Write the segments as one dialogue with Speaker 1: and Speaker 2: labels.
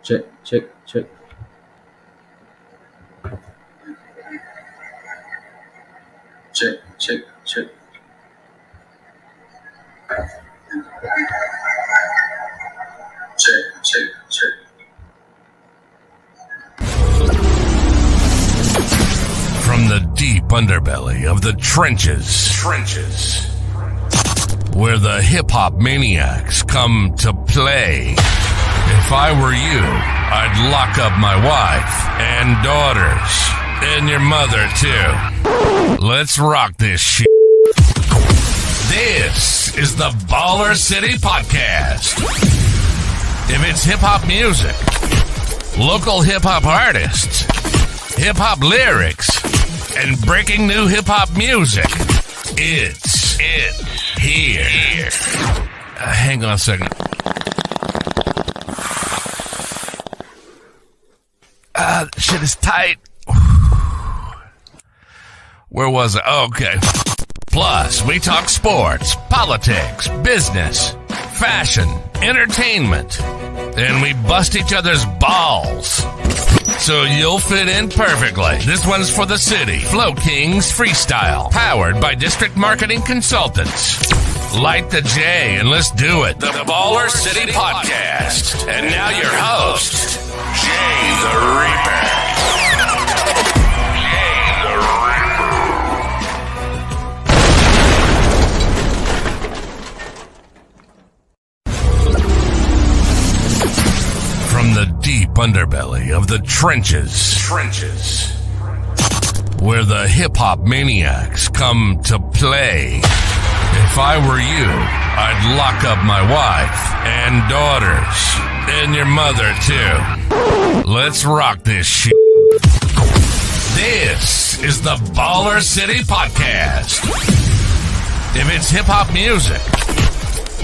Speaker 1: Check, check, check. Check, check, check. Check, check, check.
Speaker 2: From the deep underbelly of the trenches, where the hip-hop maniacs come to play. If I were you, I'd lock up my wife and daughters, and your mother too. Let's rock this shit. This is the Baller City Podcast. If it's hip-hop music, local hip-hop artists, hip-hop lyrics, and breaking new hip-hop music, it's here. Hang on a second. Shit is tight. Where was I? Oh, okay. Plus, we talk sports, politics, business, fashion, entertainment, and we bust each other's balls. So you'll fit in perfectly. This one's for the city. Flow Kings Freestyle, powered by District Marketing Consultants. Light the J and let's do it. The Baller City Podcast. And now your host, Jay the Reaper. From the deep underbelly of the trenches, where the hip-hop maniacs come to play. If I were you, I'd lock up my wife and daughters, and your mother too. Let's rock this shit. This is the Baller City Podcast. If it's hip-hop music,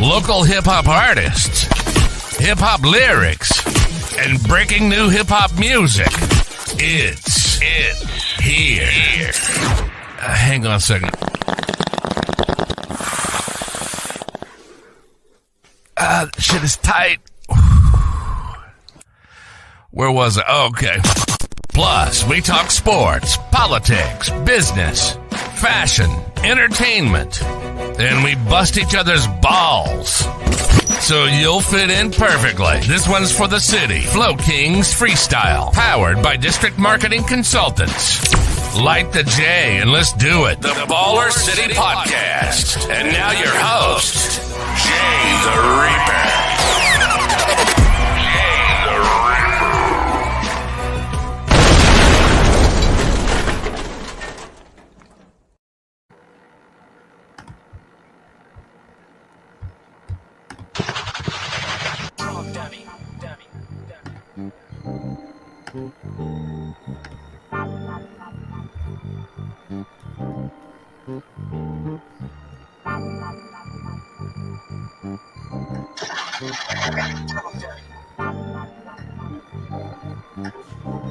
Speaker 2: local hip-hop artists, hip-hop lyrics, and breaking new hip-hop music, it's here. Hang on a second. Shit is tight. Where was I? Oh, okay. Plus, we talk sports, politics, business, fashion, entertainment, and we bust each other's balls. So you'll fit in perfectly. This one's for the city. Flow Kings Freestyle, powered by District Marketing Consultants. Light the J and let's do it. The Baller City Podcast. And now your host, Jay the Reaper.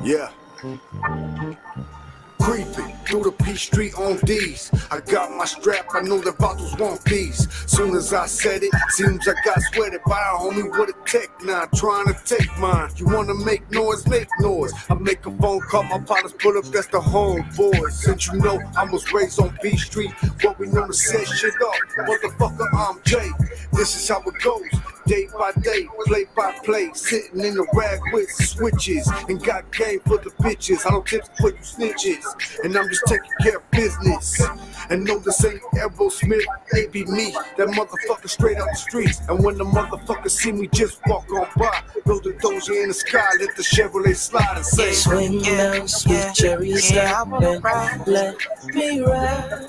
Speaker 3: Yeah. Creeping through the P Street on D's. I got my strap, I know the bottles want these. Soon as I said it, seems I got sweated by a homie with a tech now, trying to take mine. You wanna make noise, make noise. I make a phone call, my partners pull up, that's the homeboys. Since you know I was raised on P Street, what we know to set shit up. Motherfucker, I'm Jay. This is how it goes. Day by day, play by play, sitting in the rag with switches and got game for the bitches. I don't tips for you snitches, and I'm just taking care of business. And no, this ain't Aerosmith, it be me, that motherfucker straight out the streets. And when the motherfuckers see me, just walk on by, blow the doja in the sky, let the Chevrolet slide and say,
Speaker 4: swing down, sweet cherry stop and let me ride.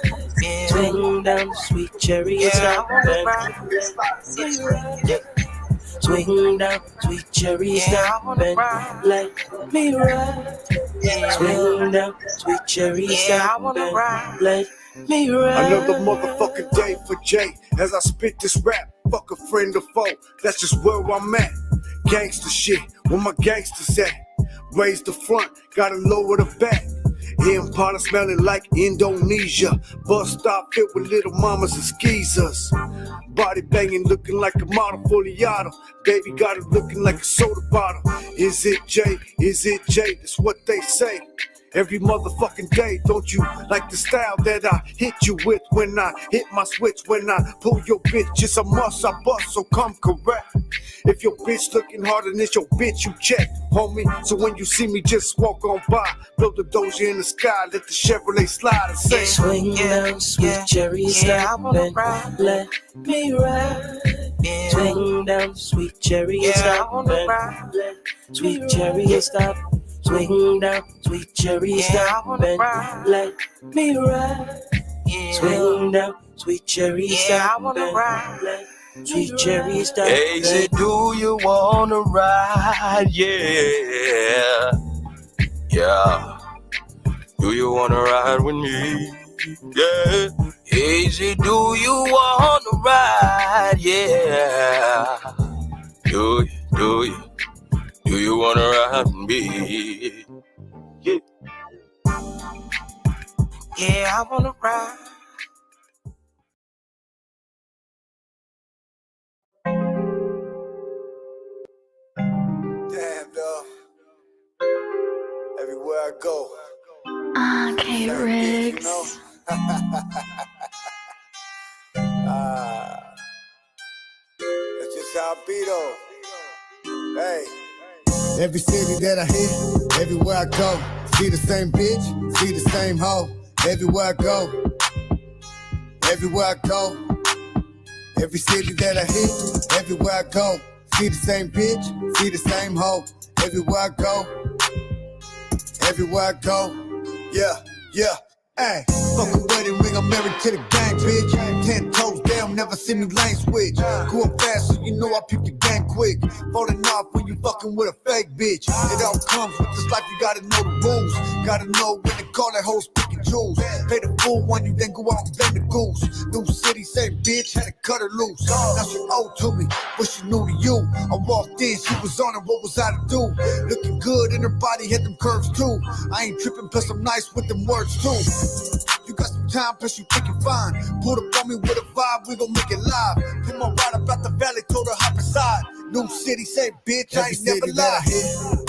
Speaker 4: Swing down, sweet cherry stop and let me ride. Swing down, sweet cherry stop and let me ride. Swing down, sweet cherry stop and let me ride.
Speaker 3: Another motherfucking day for Jay as I spit this rap. Fuck a friend or foe, that's just where I'm at. Gangsta shit, where my gangsters at? Raise the front, gotta lower the back. Empire smelling like Indonesia. Bus stop filled with little mamas and skeezers. body banging, looking like a model for the auto. Baby got it looking like a soda bottle. Is it Jay? Is it Jay? That's what they say. Every motherfucking day, don't you like the style that I hit you with when I hit my switch? When I pull your bitch, it's a must, I bust, so come correct. If your bitch looking harder than it's your bitch, you check, homie. So when you see me, just walk on by, blow the doja in the sky, let the Chevrolet slide and say,
Speaker 4: swing down, sweet cherry, stop and let me ride. Swing down, sweet cherry, stop and let sweet cherry stop. Swing down, sweet cherry, stop and let me ride. Swing down, sweet cherry, stop and let sweet cherry stop.
Speaker 5: Hey, say, do you wanna ride? Yeah, yeah. Do you wanna ride with me? Yeah. Hey, say, do you wanna ride? Yeah. Do you wanna ride with me? Yeah.
Speaker 4: Yeah, I wanna ride.
Speaker 3: damn, dog. Everywhere I go.
Speaker 6: Okay, Riggs.
Speaker 3: That's just how it be though. Hey. Every city that I hit, everywhere I go. See the same bitch, see the same hoe. Everywhere I go. Everywhere I go. Every city that I hit, everywhere I go. See the same bitch, see the same hoe. Everywhere I go. Everywhere I go. Yeah, yeah. Hey, fuck a wedding ring, I'm married to the gang, bitch. 10 toes down, never see me lane switch. Grew up fast, so you know I peep the gang quick. Falling off when you fucking with a fake bitch. It all comes with this life, you gotta know the rules. Gotta know when to call that hoe speaking jewels. Pay the full one, you then go out and bend the goose. New city, same bitch, had to cut her loose. Now she owed to me, but she new to you. I walked in, she was on it, what was I to do? Looking good, and her body had them curves too. I ain't tripping, plus I'm nice with them words too. You got some time, plus you think you fine. Pulled up on me with a vibe, we gon' make it live. Put my ride up out the valley, told her hop inside. New city, same bitch, I ain't never lied.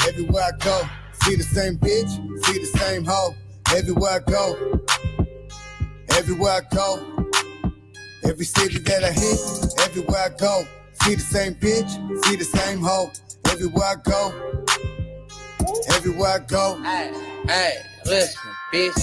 Speaker 3: Everywhere I go, see the same bitch, see the same hoe. Everywhere I go, everywhere I go. Every city that I hit, everywhere I go. See the same bitch, see the same hoe. Everywhere I go, everywhere I go.
Speaker 7: Hey, listen, bitch.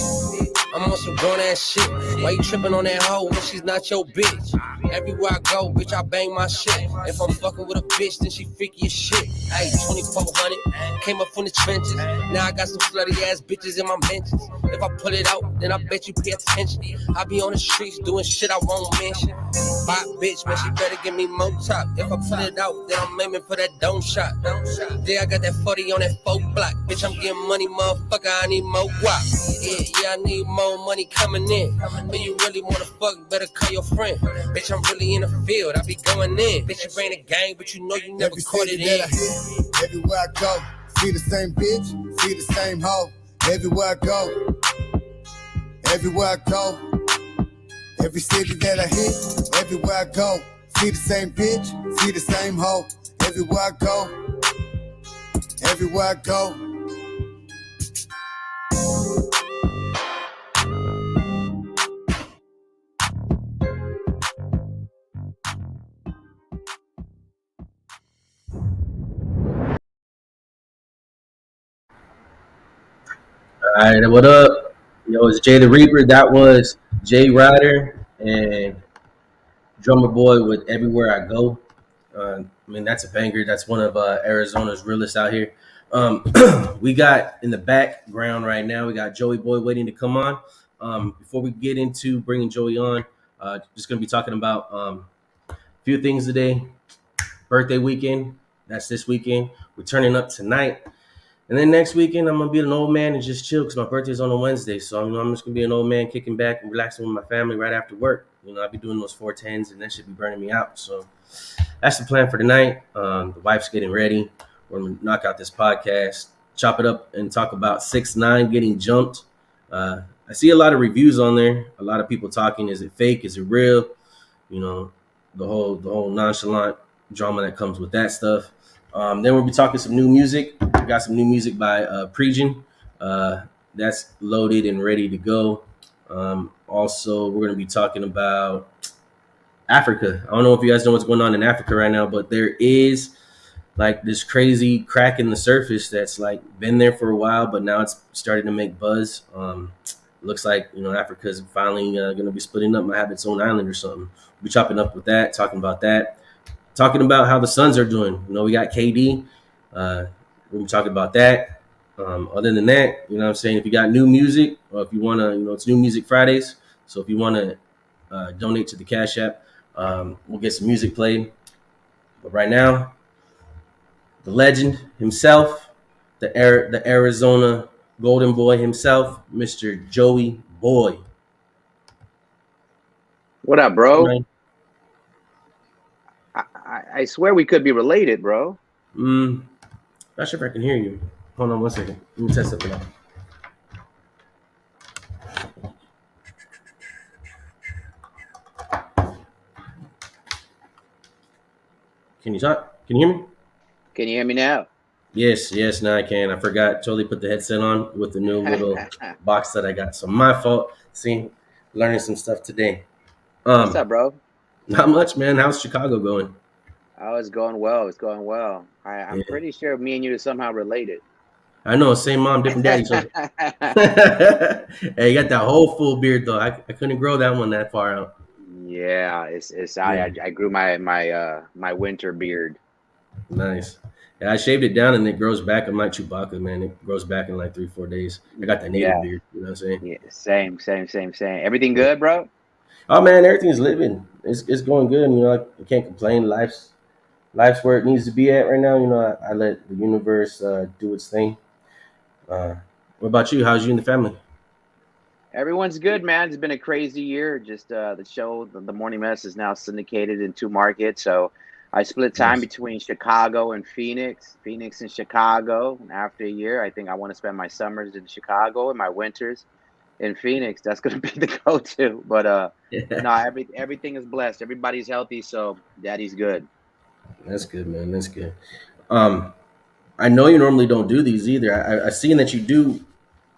Speaker 7: I'm on some grown ass shit. Why you tripping on that hoe when she's not your bitch? Everywhere I go, bitch, I bang my shit. If I'm fucking with a bitch, then she freaky as shit. Hey, 2400, came up from the trenches. Now I got some slutty ass bitches in my mentions. If I pull it out, then I bet you pay attention. I be on the streets doing shit I won't mention. Bop bitch, man, she better give me more top. If I pull it out, then I'm aiming for that dome shot. Yeah, I got that 40 on that 4 block. Bitch, I'm getting money, motherfucker, I need more guap. Yeah, I need more money coming in. But you really wanna fuck, better call your friend. Bitch, I'm really in the field, I be going in. Bitch, you bring the gang, but you know you never caught it in.
Speaker 3: I hit, everywhere I go, see the same bitch, see the same hoe. Everywhere I go, everywhere I go. Every city that I hit, everywhere I go, see the same bitch, see the same hoe. Everywhere I go, everywhere I go.
Speaker 1: All right, what up? Yo, it's Jay the Reaper. That was Jay Ryder and Drummer Boy with Everywhere I Go. I mean, that's a banger. That's one of Arizona's realest out here. We got in the background right now, we got Joey Boy waiting to come on. Before we get into bringing Joey on, just going to be talking about a few things today. Birthday weekend, that's this weekend. We're turning up tonight. And then next weekend, I'm going to be an old man and just chill because my birthday's on a Wednesday. So I'm just going to be an old man kicking back and relaxing with my family right after work. You know, I'll be doing those 410s and that should be burning me out. So that's the plan for tonight. The wife's getting ready. We're going to knock out this podcast, chop it up, and talk about 6ix9ine getting jumped. I see a lot of reviews on there. A lot of people talking, is it fake? Is it real? You know, the whole nonchalant drama that comes with that stuff. Then we'll be talking some new music. We got some new music by Prejan. That's loaded and ready to go. Also, we're going to be talking about Africa. I don't know if you guys know what's going on in Africa right now, but there is like this crazy crack in the surface that's like been there for a while, but now it's starting to make buzz. Looks like Africa's finally going to be splitting up, might have its own island or something. We'll be chopping up with that, talking about that, talking about how the Suns are doing. We got KD. We'll be talking about that. Other than that, what I'm saying, if you got new music, or if you want to, it's New Music Fridays. So if you want to donate to the Cash App, we'll get some music played. But right now, the legend himself, the Arizona Golden Boy himself, Mr. Joey Boy.
Speaker 8: What up, bro?
Speaker 1: Right.
Speaker 8: I swear we could be related, bro.
Speaker 1: Not sure if I can hear you. Hold on one second. Let me test something out. Can you talk? Can you hear me?
Speaker 8: Can you hear me now?
Speaker 1: Yes, now I can. I forgot. Totally put the headset on with the new little box that I got. So my fault. See, learning some stuff today.
Speaker 8: What's up, bro?
Speaker 1: Not much, man. How's Chicago going?
Speaker 8: Oh, it's going well. It's going well. I'm pretty sure me and you are somehow related.
Speaker 1: I know, same mom, different daddy. So. Hey, you got that whole full beard though. I couldn't grow that one that far out.
Speaker 8: Yeah, I grew my winter beard.
Speaker 1: Nice. Yeah, I shaved it down and it grows back. I'm like Chewbacca, man. It grows back in like 3-4 days. I got that native beard. You know what I'm saying?
Speaker 8: Yeah, same. Everything good, bro?
Speaker 1: Oh man, everything's living. It's going good. I can't complain. Life's where it needs to be at right now. I let the universe do its thing. What about you? How's you and the family?
Speaker 8: Everyone's good, man. It's been a crazy year. Just the show, the Morning Mess, is now syndicated in 2 markets. So I split time between Chicago and Phoenix and Chicago. And after a year, I think I want to spend my summers in Chicago and my winters in Phoenix. That's going to be the go-to. But no, everything is blessed. Everybody's healthy, so daddy's good.
Speaker 1: That's good, man. That's good. I know you normally don't do these either. I've seen that you do.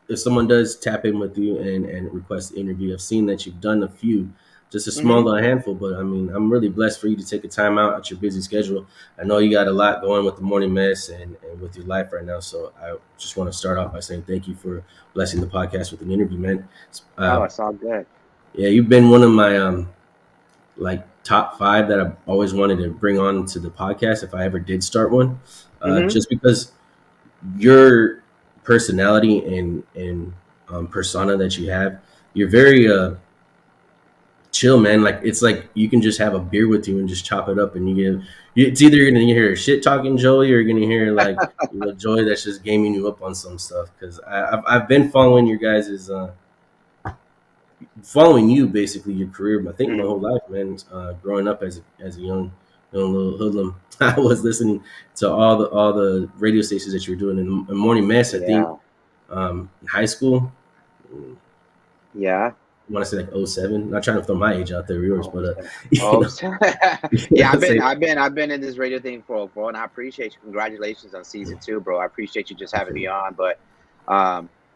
Speaker 1: If someone does tap in with you and request an interview, I've seen that you've done a few, just a small little handful. But I mean, I'm really blessed for you to take a time out at your busy schedule. I know you got a lot going with the Morning Mess and with your life right now. So I just want to start off by saying thank you for blessing the podcast with an interview, man.
Speaker 8: It's all good.
Speaker 1: Yeah, you've been one of my top 5 that I've always wanted to bring on to the podcast if I ever did start one. Just because your personality and persona that you have, you're very chill, man. Like it's like you can just have a beer with you and just chop it up, and it's either you're gonna hear shit talking Joey or you're gonna hear like Joey that's just gaming you up on some stuff. Because I've been following your guys's following you basically your career, I think my whole life, man. Growing up as a young little hoodlum, I was listening to all the radio stations that you were doing in the Morning Mess. I think in high school.
Speaker 8: Yeah.
Speaker 1: I want to say like 07. Not trying to throw my age out there, yours, but
Speaker 8: yeah, I've been in this radio thing for, and I appreciate you. Congratulations on season 2, bro. I appreciate you just having me on. But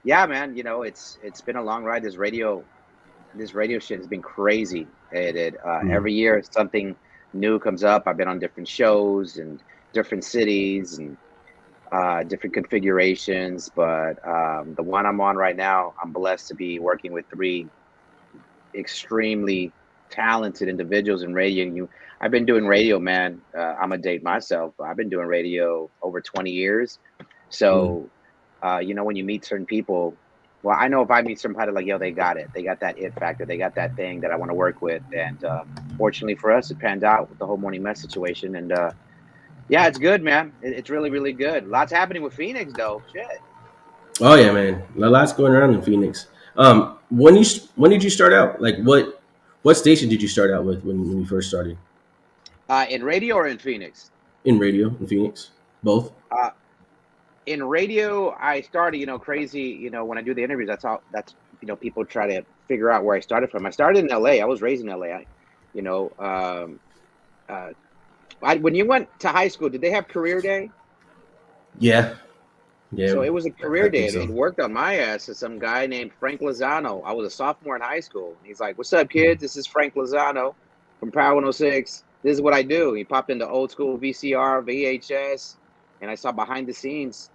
Speaker 8: yeah, man, it's been a long ride. This radio shit has been crazy. Every year something new comes up. I've been on different shows and different cities and different configurations, but the one I'm on right now, I'm blessed to be working with 3 extremely talented individuals in radio. I've been doing radio, man. I'm a date myself. I've been doing radio over 20 years. So when you meet certain people, well, I know if I meet somebody like, yo, they got it. They got that it factor. They got that thing that I want to work with. And fortunately for us, it panned out with the whole Morning Mess situation. And yeah, it's good, man. It's really, really good. Lots happening with Phoenix, though. Shit.
Speaker 1: Oh yeah, man. A lot's going around in Phoenix. When did you start out? Like what station did you start out with when you first started?
Speaker 8: In radio or in Phoenix?
Speaker 1: In radio in Phoenix, both.
Speaker 8: In radio, I started, crazy. When I do the interviews, that's people try to figure out where I started from. I started in LA. I was raised in LA. when you went to high school, did they have career day?
Speaker 1: Yeah. Yeah.
Speaker 8: So it was a
Speaker 1: I
Speaker 8: career day.
Speaker 1: think so.
Speaker 8: It worked on my ass to some guy named Frank Lozano. I was a sophomore in high school. He's like, "What's up, kids? This is Frank Lozano from Power 106. This is what I do." He popped into old school VCR, VHS, and I saw behind the scenes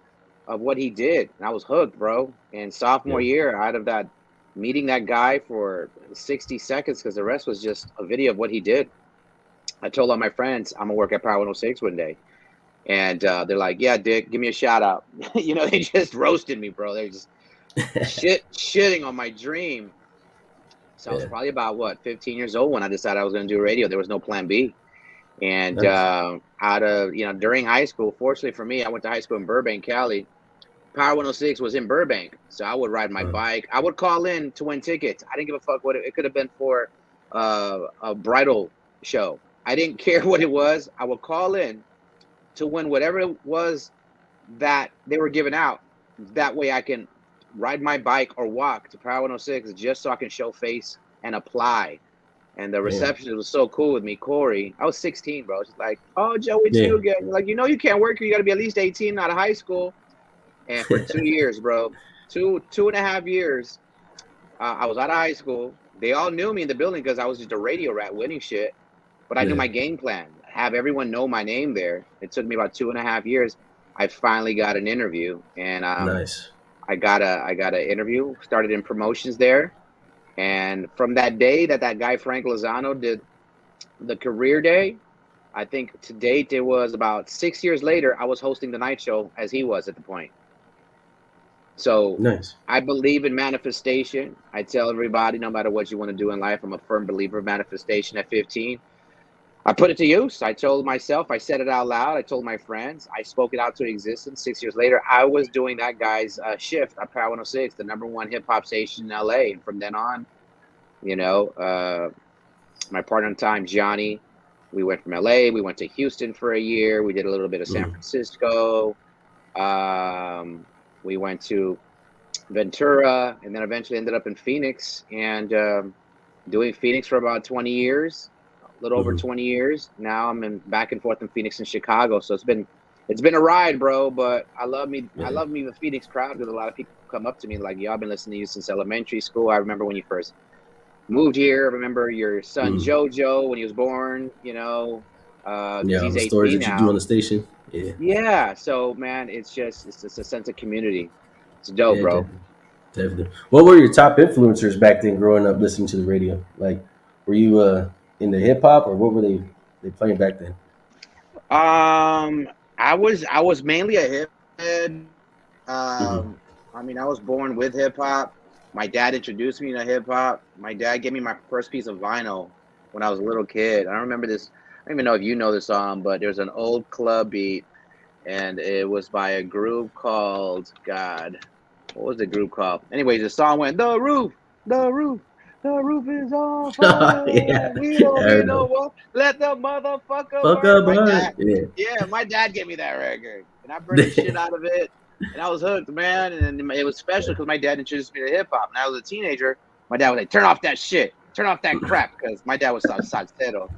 Speaker 8: of what he did. And I was hooked, bro. And sophomore year, out of that, meeting that guy for 60 seconds, because the rest was just a video of what he did. I told all my friends, I'm going to work at Power 106 one day. And they're like, "Yeah, Dick, give me a shout out." You know, they just roasted me, bro. They're just shitting on my dream. So I was probably about 15 years old when I decided I was going to do radio. There was no plan B. And
Speaker 1: Nice.
Speaker 8: out of, during high school, fortunately for me, I went to high school in Burbank, Cali. Power 106 was in Burbank. So I would ride my bike. I would call in to win tickets. I didn't give a fuck what it could have been for a bridal show. I didn't care what it was. I would call in to win whatever it was that they were giving out. That way I can ride my bike or walk to Power 106 just so I can show face and apply. And the receptionist was so cool with me, Corey. I was 16, bro. She's like, "Oh, Joe, it's you again." Like, you can't work here. You got to be at least 18 out of high school. And for 2 years, bro, two and a half years, I was out of high school. They all knew me in the building because I was just a radio rat winning shit. But I knew my game plan. Have everyone know my name there. It took me about 2.5 years. I finally got an interview, and
Speaker 1: Nice.
Speaker 8: I got an interview. Started in promotions there, and from that day that guy Frank Lozano did the career day, I think to date it was about 6 years later. I was hosting the night show as he was at the point. So
Speaker 1: Nice.
Speaker 8: I believe in manifestation. I tell everybody, no matter what you want to do in life, I'm a firm believer of manifestation. At 15. I put it to use. I told myself, I said it out loud. I told my friends, I spoke it out to existence. 6 years later, I was doing that guy's shift at Power 106, the #1 hip hop station in LA. And from then on, my partner in time, Johnny, we went from LA. We went to Houston for a year. We did a little bit of San Francisco. We went to Ventura, and then eventually ended up in Phoenix, and doing Phoenix for about 20 years. Little over 20 years. Now I'm back and forth in Phoenix and Chicago. So it's been a ride, bro. But I love me the Phoenix crowd, because a lot of people come up to me like, "Yo, I've been listening to you since elementary school. I remember when you first moved here. I remember your son JoJo when he was born. He's
Speaker 1: the
Speaker 8: 18
Speaker 1: stories that
Speaker 8: now.
Speaker 1: you do on the station.
Speaker 8: Yeah. So man, it's just a sense of community. It's dope, bro.
Speaker 1: Definitely. What were your top influencers back then, growing up listening to the radio? Like, were you into hip hop, or what were they playing back then?
Speaker 8: I was mainly a hip head. I mean, I was born with hip hop. My dad introduced me to hip hop. My dad gave me my first piece of vinyl when I was a little kid. I remember this. I don't even know if you know the song, but there's an old club beat, and it was by a group called what was the group called? Anyways, the song went, "The roof is on fire. We don't need no more. Let the motherfucker burn." My dad gave me that record, and I burned the shit out of it, and I was hooked, man. And it was special because my dad introduced me to hip hop. And I was a teenager. My dad was like, "Turn off that shit. Turn off that crap," because my dad was salsero.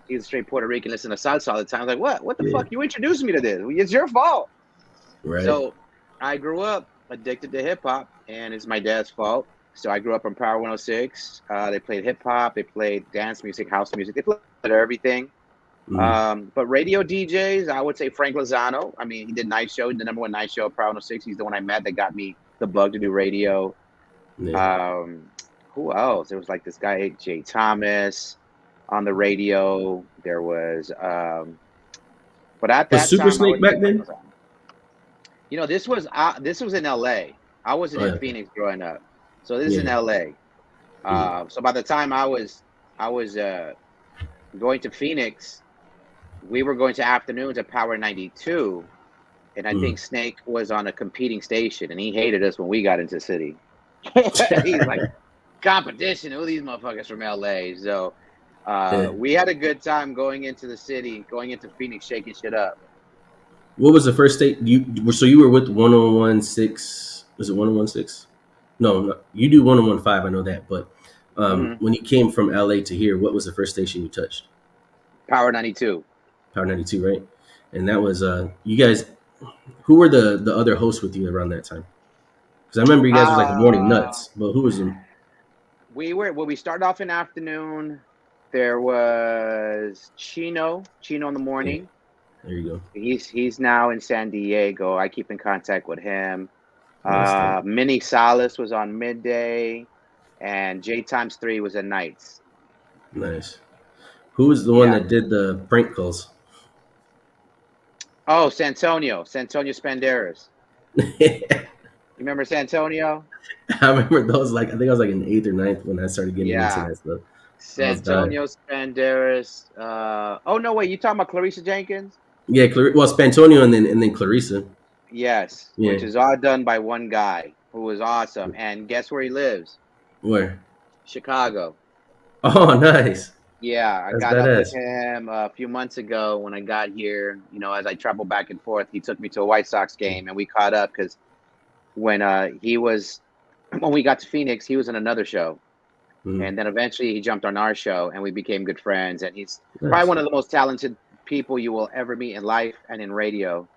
Speaker 8: He was straight Puerto Rican, listening to salsa all the time. I was like, what the fuck? You introduced me to this. It's your fault.
Speaker 1: Right.
Speaker 8: So I grew up addicted to hip hop, and it's my dad's fault. So I grew up on Power 106. They played hip hop, they played dance music, house music, they played everything. But radio DJs, I would say Frank Lozano. I mean, he did night show, the #1 night show at Power 106. He's the one I met that got me the bug to do radio. Who else? There was like this guy, Jay Thomas, on the radio. There was, but at that
Speaker 1: Super
Speaker 8: time,
Speaker 1: Snake back then?
Speaker 8: This was in LA. I wasn't in Phoenix growing up. So this is in LA. So by the time I was going to Phoenix, we were going to afternoons at Power 92, and I think Snake was on a competing station, and he hated us when we got into the city. He's like, competition, who are these motherfuckers from LA? So we had a good time going into the city, going into Phoenix, shaking shit up.
Speaker 1: What was the first state so you were with 101.6? Was it 101.6? No, you do 101.5. I know that, but when you came from LA to here, what was the first station you touched?
Speaker 8: Power 92.
Speaker 1: Power 92, right? And that was you guys. Who were the other hosts with you around that time? Because I remember you guys was like the morning nuts, but who was them?
Speaker 8: We started off in afternoon. There was Chino in the morning.
Speaker 1: Yeah. There you go.
Speaker 8: He's now in San Diego. I keep in contact with him.
Speaker 1: Nice.
Speaker 8: Mini Salas was on midday, and J Times 3 was at nights.
Speaker 1: Nice. Who was the one that did the prank calls?
Speaker 8: Oh, Santonio Spanderas. You remember Santonio?
Speaker 1: I remember those. Like I think I was like in 8th or 9th when I started getting into that stuff.
Speaker 8: Santonio Spanderas. Oh no, wait, you talking about Clarissa Jenkins?
Speaker 1: Yeah, Spantonio and then Clarissa.
Speaker 8: Yes,
Speaker 1: Yeah.
Speaker 8: which is all done by one guy who was awesome. And guess where he lives?
Speaker 1: Where?
Speaker 8: Chicago.
Speaker 1: Oh, nice.
Speaker 8: Yeah, I
Speaker 1: That's
Speaker 8: got up
Speaker 1: badass.
Speaker 8: with him a few months ago when I got here. You know, as I traveled back and forth, he took me to a White Sox game, and we caught up because when we got to Phoenix, he was in another show.
Speaker 1: Mhm.
Speaker 8: And then eventually he jumped on our show and we became good friends. And he's
Speaker 1: Nice.
Speaker 8: probably one of the most talented people you will ever meet in life and in radio.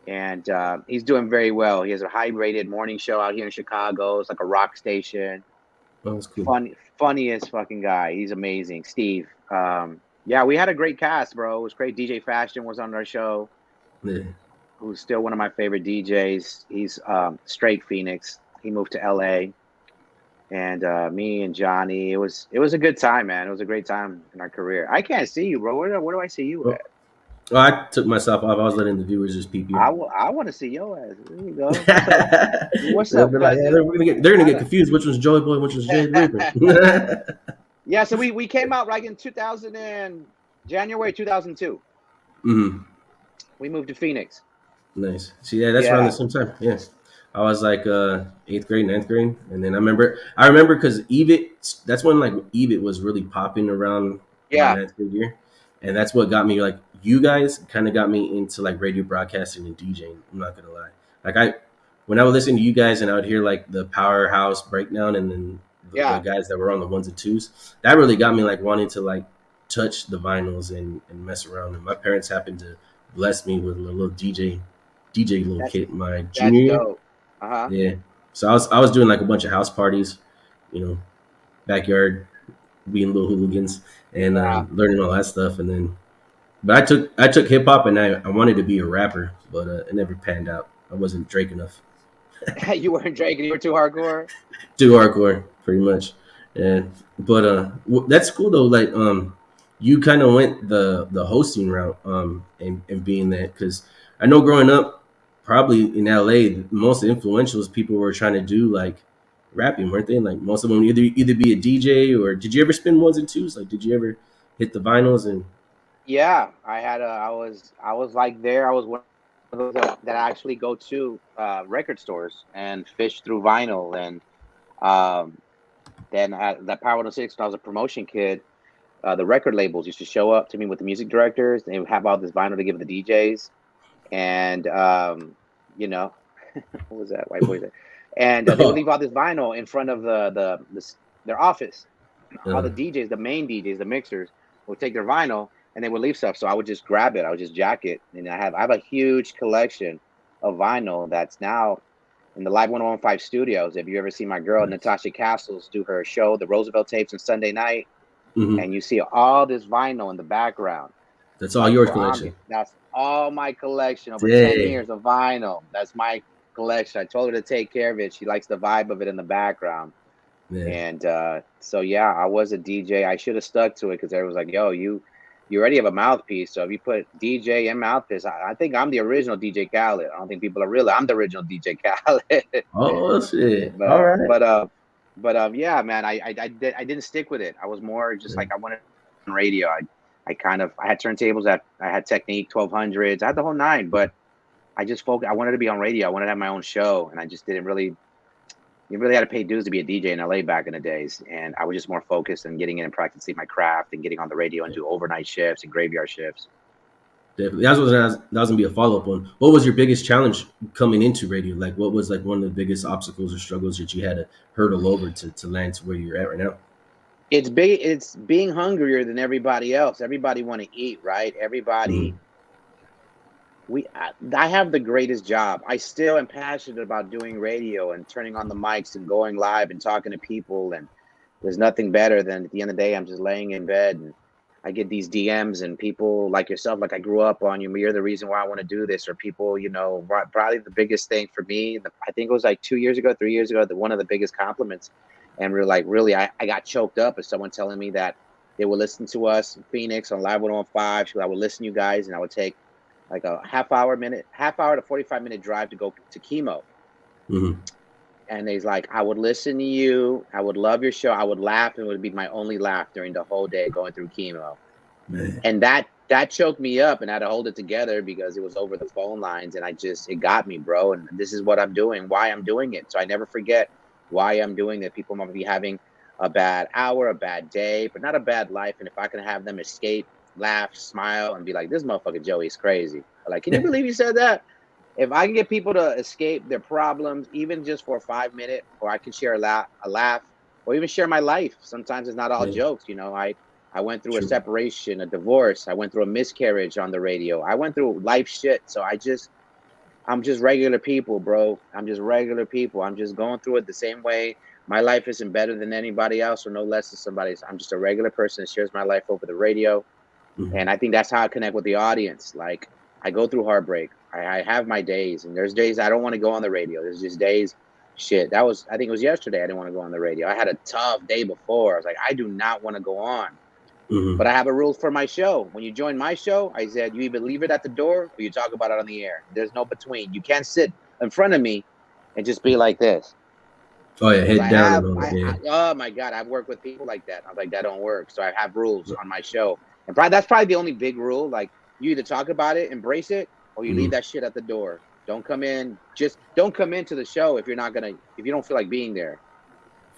Speaker 8: And he's doing very well. He has a high-rated morning show out here in Chicago. It's like a rock station.
Speaker 1: Oh, that's cool.
Speaker 8: Funniest fucking guy. He's amazing. Steve. Yeah, we had a great cast, bro. It was great. DJ Fashion was on our show,
Speaker 1: Yeah.
Speaker 8: who's still one of my favorite DJs. He's straight Phoenix. He moved to LA. And me and Johnny, it was a good time, man. It was a great time in our career. I can't see you, bro. Where do I see you at?
Speaker 1: Well, I took myself off. I was letting the viewers just peep you.
Speaker 8: I want to see your ass. There you go. What's
Speaker 1: They're
Speaker 8: up,
Speaker 1: like,
Speaker 8: cousin?
Speaker 1: they're gonna get confused. Which one's Joey Boy? Which one's Jay the Reaper?
Speaker 8: Yeah, so we came out like in January 2002.
Speaker 1: Mm-hmm.
Speaker 8: We moved to Phoenix.
Speaker 1: Nice. See, yeah, that's around the same time. Yeah, I was like 8th grade, 9th grade, and then I remember because EVIT. That's when like EVIT was really popping around.
Speaker 8: Yeah.
Speaker 1: My 9th grade year, and that's what got me like. You guys kind of got me into like radio broadcasting and DJing. I'm not gonna lie. Like when I would listen to you guys and I would hear like the Powerhouse breakdown and then the guys that were on the 1s and 2s, that really got me like wanting to like touch the vinyls and mess around. And my parents happened to bless me with a little DJ little kit my junior year.
Speaker 8: Dope. Uh-huh.
Speaker 1: Yeah. So I was doing like a bunch of house parties, backyard, being little hooligans and learning all that stuff. And then, but I took hip hop and I wanted to be a rapper, but it never panned out. I wasn't Drake enough.
Speaker 8: You weren't Drake and you were too hardcore?
Speaker 1: Too hardcore, pretty much. And but that's cool though. Like you kind of went the hosting route and being that, because I know growing up, probably in LA, the most influential people were trying to do like rapping, weren't they? Like most of them either be a DJ or did you ever spin 1s and 2s? Like did you ever hit the vinyls and?
Speaker 8: Yeah, I was like there. I was one of those that actually go to record stores and fish through vinyl. And then at that Power 106, when I was a promotion kid, the record labels used to show up to me with the music directors. And they would have all this vinyl to give the DJs. And, what was that? White boy there. And they would leave all this vinyl in front of their office. All the DJs, the main DJs, the mixers, would take their vinyl and they would leave stuff. So I would just grab it. I would just jack it. And I have a huge collection of vinyl that's now in the Live 101.5 studios. If you ever see my girl, Natasha Castles, do her show, the Roosevelt Tapes on Sunday night, and you see all this vinyl in the background.
Speaker 1: That's all your collection.
Speaker 8: That's all my collection over 10 years of vinyl. That's my collection. I told her to take care of it. She likes the vibe of it in the background. Yeah. And so, yeah, I was a DJ. I should have stuck to it because everyone was like, yo, you already have a mouthpiece. So if you put DJ and mouthpiece, I think I'm the original DJ Khaled. I don't think people are real. I'm the original DJ Khaled.
Speaker 1: Oh, shit. All right.
Speaker 8: But yeah, man, I didn't stick with it. I was more just like I wanted on radio. I had turntables that I had Technique 1200s. I had the whole nine, but I just focused. I wanted to be on radio. I wanted to have my own show, and I just didn't really. You really had to pay dues to be a DJ in LA back in the days, and I was just more focused on getting in and practicing my craft and getting on the radio and do overnight shifts and graveyard shifts.
Speaker 1: Definitely, that was gonna be a follow up on. What was your biggest challenge coming into radio? Like, what was like one of the biggest obstacles or struggles that you had to hurdle over to land to where you're at right now?
Speaker 8: it's big. It's being hungrier than everybody else. Everybody want to eat, right? Everybody. I have the greatest job. I still am passionate about doing radio and turning on the mics and going live and talking to people. And there's nothing better than at the end of the day, I'm just laying in bed and I get these DMs and people like yourself, like I grew up on you. You're the reason why I want to do this. Or people, probably the biggest thing for me, I think it was like 2 years ago, 3 years ago, one of the biggest compliments. And we're like, really, I got choked up as someone telling me that they would listen to us in Phoenix on Live 105. I would listen to you guys and I would take like a half hour to 45-minute drive to go to chemo. And he's like, I would listen to you. I would love your show. I would laugh. And it would be my only laugh during the whole day going through chemo. Man. And that choked me up and I had to hold it together because it was over the phone lines. And it got me, bro. And this is what I'm doing, why I'm doing it. So I never forget why I'm doing it. People might be having a bad hour, a bad day, but not a bad life. And if I can have them escape, laugh, smile, and be like, this motherfucker Joey's crazy. Like, can you believe you said that? If I can get people to escape their problems, even just for 5 minutes, or I can share a laugh, or even share my life. Sometimes it's not all jokes. I went through a separation, a divorce. I went through a miscarriage on the radio. I went through life shit. So I'm just regular people, bro. I'm just regular people. I'm just going through it the same way. My life isn't better than anybody else or no less than somebody's. I'm just a regular person that shares my life over the radio. And I think that's how I connect with the audience. Like, I go through heartbreak. I have my days, and there's days I don't want to go on the radio. There's just days, I think it was yesterday I didn't want to go on the radio. I had a tough day before. I was like, I do not want to go on. But I have a rule for my show. When you join my show, I said, you either leave it at the door or you talk about it on the air. There's no between. You can't sit in front of me and just be like this.
Speaker 1: Oh, yeah, head down.
Speaker 8: Oh, my God. I've worked with people like that. I was like, that don't work. So I have rules on my show. And that's probably the only big rule. Like, you either talk about it, embrace it, or you leave that shit at the door. Don't come in. Just don't come into the show if you don't feel like being there.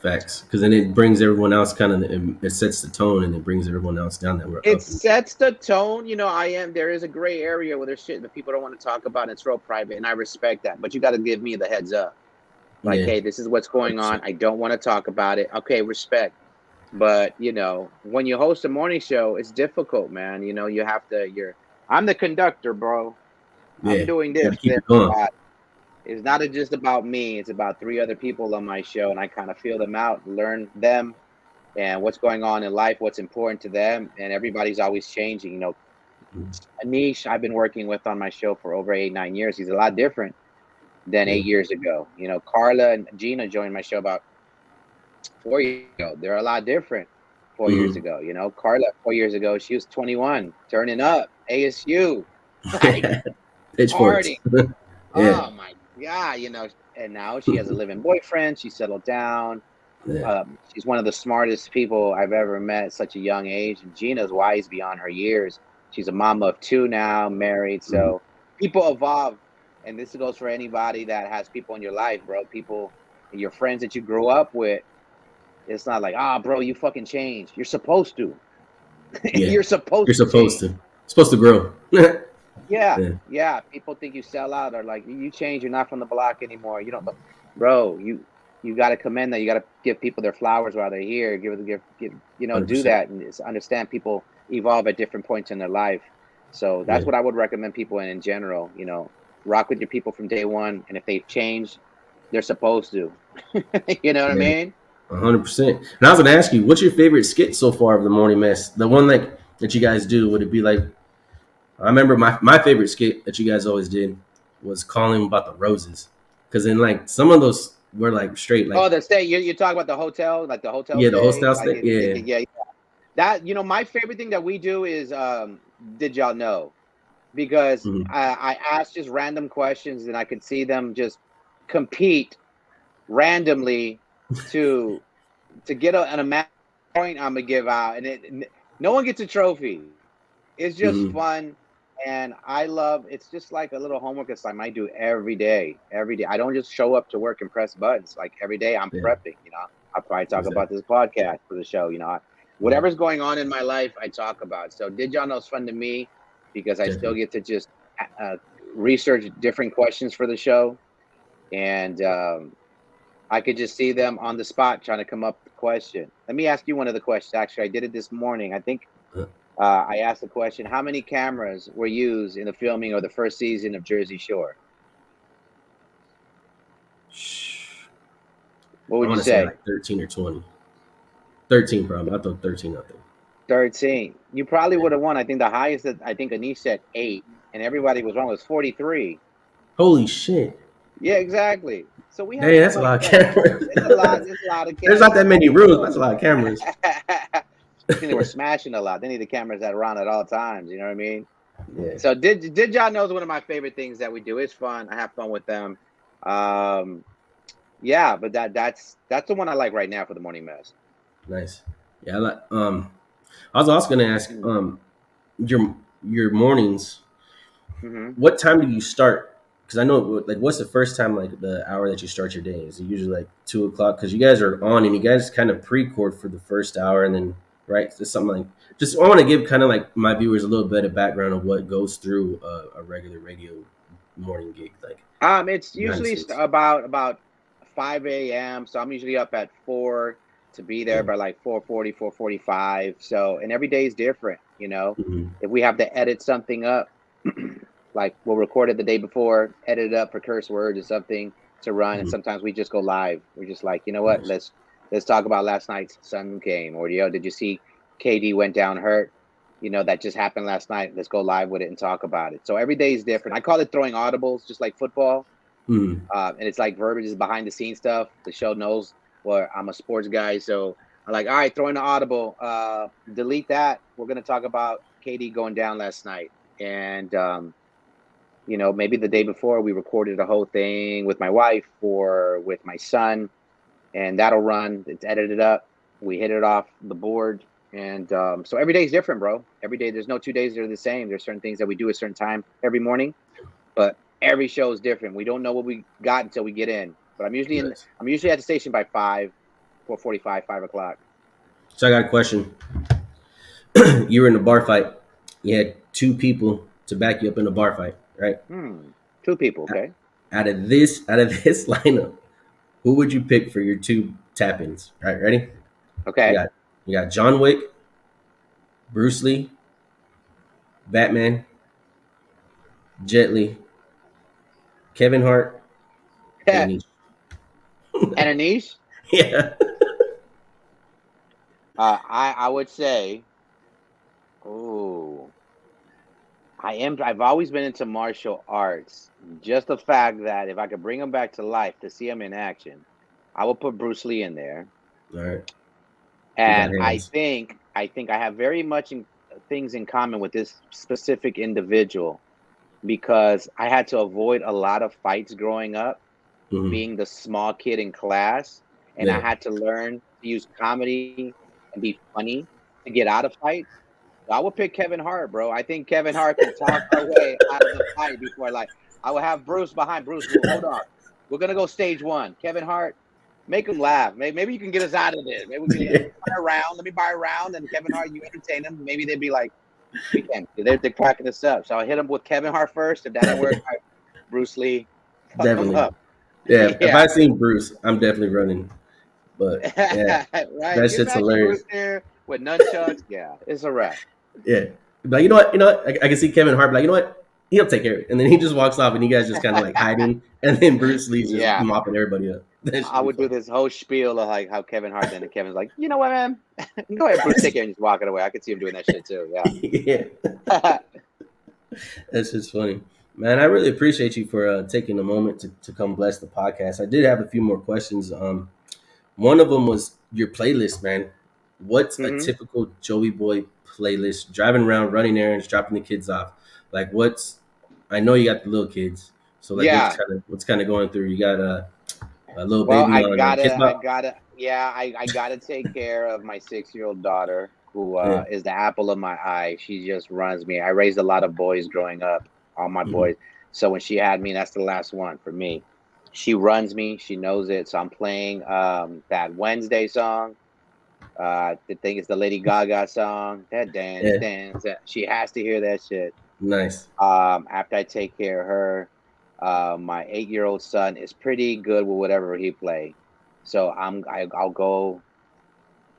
Speaker 1: Facts. Because then it brings everyone else it sets the tone and it brings everyone else down that we're
Speaker 8: It sets the tone. There is a gray area where there's shit that people don't want to talk about and it's real private. And I respect that. But you got to give me the heads up. Like, hey, this is what's going on. I don't want to talk about it. Okay, respect. But, when you host a morning show, it's difficult, man. You have to, I'm the conductor, bro. I'm doing this. It's not just about me. It's about 3 other people on my show. And I kind of feel them out, learn them and what's going on in life, what's important to them. And everybody's always changing. Anish, I've been working with on my show for over 8-9 years. He's a lot different than 8 years ago. Carla and Gina joined my show about 4 years ago. They're a lot different 4 years ago. Carla 4 years ago, she was 21, turning up, ASU, party. Oh my God, and now she has a living boyfriend. She settled down. She's one of the smartest people I've ever met at such a young age. And Gina's wise beyond her years. She's a mama of 2 now, married. So people evolve. And this goes for anybody that has people in your life, bro. People, your friends that you grew up with. It's not like, bro, you fucking changed. You're supposed to. You're supposed to.
Speaker 1: You're supposed to grow.
Speaker 8: Yeah. People think you sell out or like you change. You're not from the block anymore. You don't, bro. You got to commend that. You got to give people their flowers while they're here. Give, do that and understand people evolve at different points in their life. So that's what I would recommend people in general. Rock with your people from day one, and if they've changed, they're supposed to. You know what I mean?
Speaker 1: 100%. And I was going to ask you, what's your favorite skit so far of the Morning Mess? The one that you guys do, would it be like, I remember my favorite skit that you guys always did was calling about the roses. Because then like some of those were like straight like.
Speaker 8: Oh, the stay. You're talking about the hotel, like the hotel.
Speaker 1: Yeah, the hotel stay.
Speaker 8: Yeah. That, my favorite thing that we do is, did y'all know? Because I ask just random questions and I could see them just compete randomly to get an amount point I'm gonna give out, and no one gets a trophy. It's just fun, and I love. It's just like a little homework assignment I do every day. I don't just show up to work and press buttons. Like every day I'm prepping. I probably talk about this podcast for the show. Whatever's going on in my life, I talk about. So did y'all know it's fun to me because I still get to just research different questions for the show, and I could just see them on the spot trying to come up with a question. Let me ask you one of the questions. Actually, I did it this morning. I think I asked the question: how many cameras were used in the filming of the first season of Jersey Shore? What
Speaker 1: I
Speaker 8: would you
Speaker 1: want to say
Speaker 8: say?
Speaker 1: like 13 or 20. 13 probably. I thought 13 out there.
Speaker 8: 13. You probably would have won. I think the highest that I think Anish said 8, and everybody was wrong. It was 43.
Speaker 1: Holy shit.
Speaker 8: Yeah, exactly. So we have
Speaker 1: Hey, that's a lot of cameras.
Speaker 8: It's a lot of cameras.
Speaker 1: There's not that many rules, but that's a lot of cameras.
Speaker 8: I think they were smashing a lot. They need the cameras that are on at all times. You know what I mean?
Speaker 1: Yeah.
Speaker 8: So did y'all know is one of my favorite things that we do. It's fun. I have fun with them. Yeah, but that's the one I like right now for the morning mess.
Speaker 1: Nice. Yeah, I like. I was also gonna ask, your mornings.
Speaker 8: Mm-hmm.
Speaker 1: What time do you start? Because I know, like, what's the first time, like, the hour that you start your day? Is it usually like 2:00? Because you guys are on and you guys kind of pre-record for the first hour, and then just something like. Just I want to give kind of like my viewers a little bit of background of what goes through a regular radio morning gig. Like,
Speaker 8: It's usually about 5 a.m. So I'm usually up at 4 to be there by like 4:40, 4:45. So, and every day is different, you know.
Speaker 1: Mm-hmm.
Speaker 8: If we have to edit something up, like we'll record it the day before, edit it up for curse words or something to run,
Speaker 1: Mm-hmm.
Speaker 8: and sometimes we just go live. We're just like, you know what, let's talk about last night's sun came, or did you see KD went down hurt? You know, that just happened last night. Let's go live with it and talk about it. So every day is different. I call it throwing audibles, just like football.
Speaker 1: Mm-hmm.
Speaker 8: And it's like verbiage is behind the scenes stuff. The show knows I'm a sports guy. So I'm like, all right, throwing the audible, delete that. We're going to talk about KD going down last night. And, you know, maybe the day before we recorded the whole thing with my wife or with my son, and that'll run. It's edited up. We hit it off the board. And so every day is different, bro. Every day, there's no 2 days that are the same. There's certain things that we do at a certain time every morning, but every show is different. We don't know what we got until we get in. But I'm usually at the station by 4:45, 5 o'clock.
Speaker 1: So I got a question. You were in a bar fight. You had 2 people to back you up in a bar fight, right?
Speaker 8: 2 people, okay.
Speaker 1: Out of this lineup, who would you pick for your 2 tap-ins? All right, ready?
Speaker 8: Okay.
Speaker 1: You got John Wick, Bruce Lee, Batman, Jet Li, Kevin Hart, and Anish.
Speaker 8: And Anish?
Speaker 1: Yeah.
Speaker 8: I would say, I've always been into martial arts. Just the fact that if I could bring him back to life to see him in action, I would put Bruce Lee in there.
Speaker 1: All right.
Speaker 8: And I think I have very much things in common with this specific individual, because I had to avoid a lot of fights growing up, being the small kid in class, and I had to learn to use comedy and be funny to get out of fights. So I would pick Kevin Hart, bro. I think Kevin Hart can talk our way out of the fight before, like, I would have Bruce behind. Bruce, hold on. We're going to go stage 1. Kevin Hart, make him laugh. Maybe you can get us out of this. Maybe we can buy a round. Let me buy a round. And Kevin Hart, you entertain them. Maybe they'd be like, we can. They're cracking us up. So I'll hit him with Kevin Hart first. If that didn't work, Bruce Lee.
Speaker 1: Definitely. Yeah. If I seen Bruce, I'm definitely running. But yeah,
Speaker 8: right.
Speaker 1: That shit's hilarious.
Speaker 8: Bruce there with nunchucks. Yeah, it's a wrap.
Speaker 1: Yeah. Like, you know what? I can see Kevin Hart, like, you know what? He'll take care of it. And then he just walks off and you guys just kind of like hiding. And then Bruce Lee's just mopping everybody up.
Speaker 8: I would do this whole spiel of like how Kevin Hart and Kevin's like, you know what, man? Go ahead, Bruce, take care, and just walking away. I could see him doing that shit too. Yeah.
Speaker 1: Yeah. That's just funny. Man, I really appreciate you for taking a moment to come bless the podcast. I did have a few more questions. One of them was your playlist, man. What's a typical Joey Boy playlist? Driving around, running errands, dropping the kids off. Like, I know you got the little kids, so like, what's kind of going through? You got a little baby.
Speaker 8: I gotta take care of my 6-year-old daughter, who is the apple of my eye. She just runs me. I raised a lot of boys growing up, all my boys. So when she had me, that's the last one for me. She runs me. She knows it. So I'm playing that Wednesday song. I think it's the Lady Gaga song. That dance. She has to hear that shit.
Speaker 1: Nice.
Speaker 8: After I take care of her, my 8-year-old son is pretty good with whatever he play. So I'll go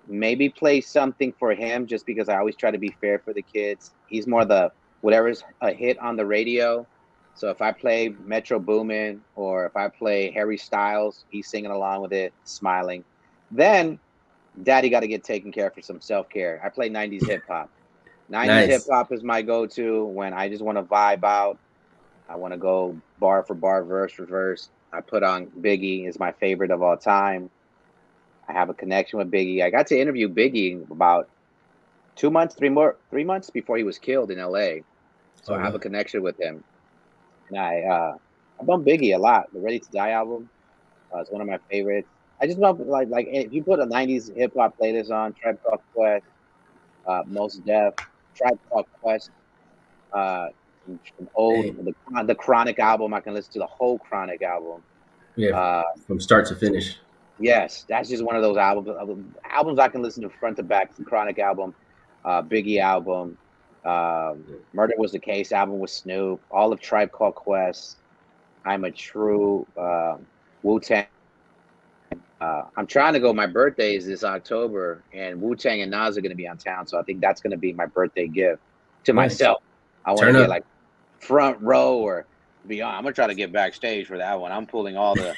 Speaker 8: maybe play something for him just because I always try to be fair for the kids. He's more the whatever's a hit on the radio. So if I play Metro Boomin or if I play Harry Styles, he's singing along with it, smiling. Then Daddy got to get taken care of for some self-care. I play 90s hip hop. 90s
Speaker 1: Nice.
Speaker 8: hip hop is my go-to when I just want to vibe out. I want to go bar for bar, verse for verse. I put on Biggie, is my favorite of all time. I have a connection with Biggie. I got to interview Biggie about 3 months before he was killed in LA. So I have a connection with him. And I bump Biggie a lot. The Ready to Die album is one of my favorites. I just love like if you put a 90s hip hop playlist on, Tribe Called Quest, Mos Def, Tribe Called Quest, from old the Chronic album. I can listen to the whole Chronic album.
Speaker 1: Yeah, from start to finish.
Speaker 8: Yes, that's just one of those albums I can listen to front to back. The Chronic album, Biggie album, Murder Was the Case album with Snoop, all of Tribe Called Quest. I'm a true Wu-Tang. I'm trying to go. My birthday is this October, and Wu-Tang and Nas are going to be on town, so I think that's going to be my birthday gift to myself. I want to get like front row or beyond. I'm gonna try to get backstage for that one. I'm pulling all the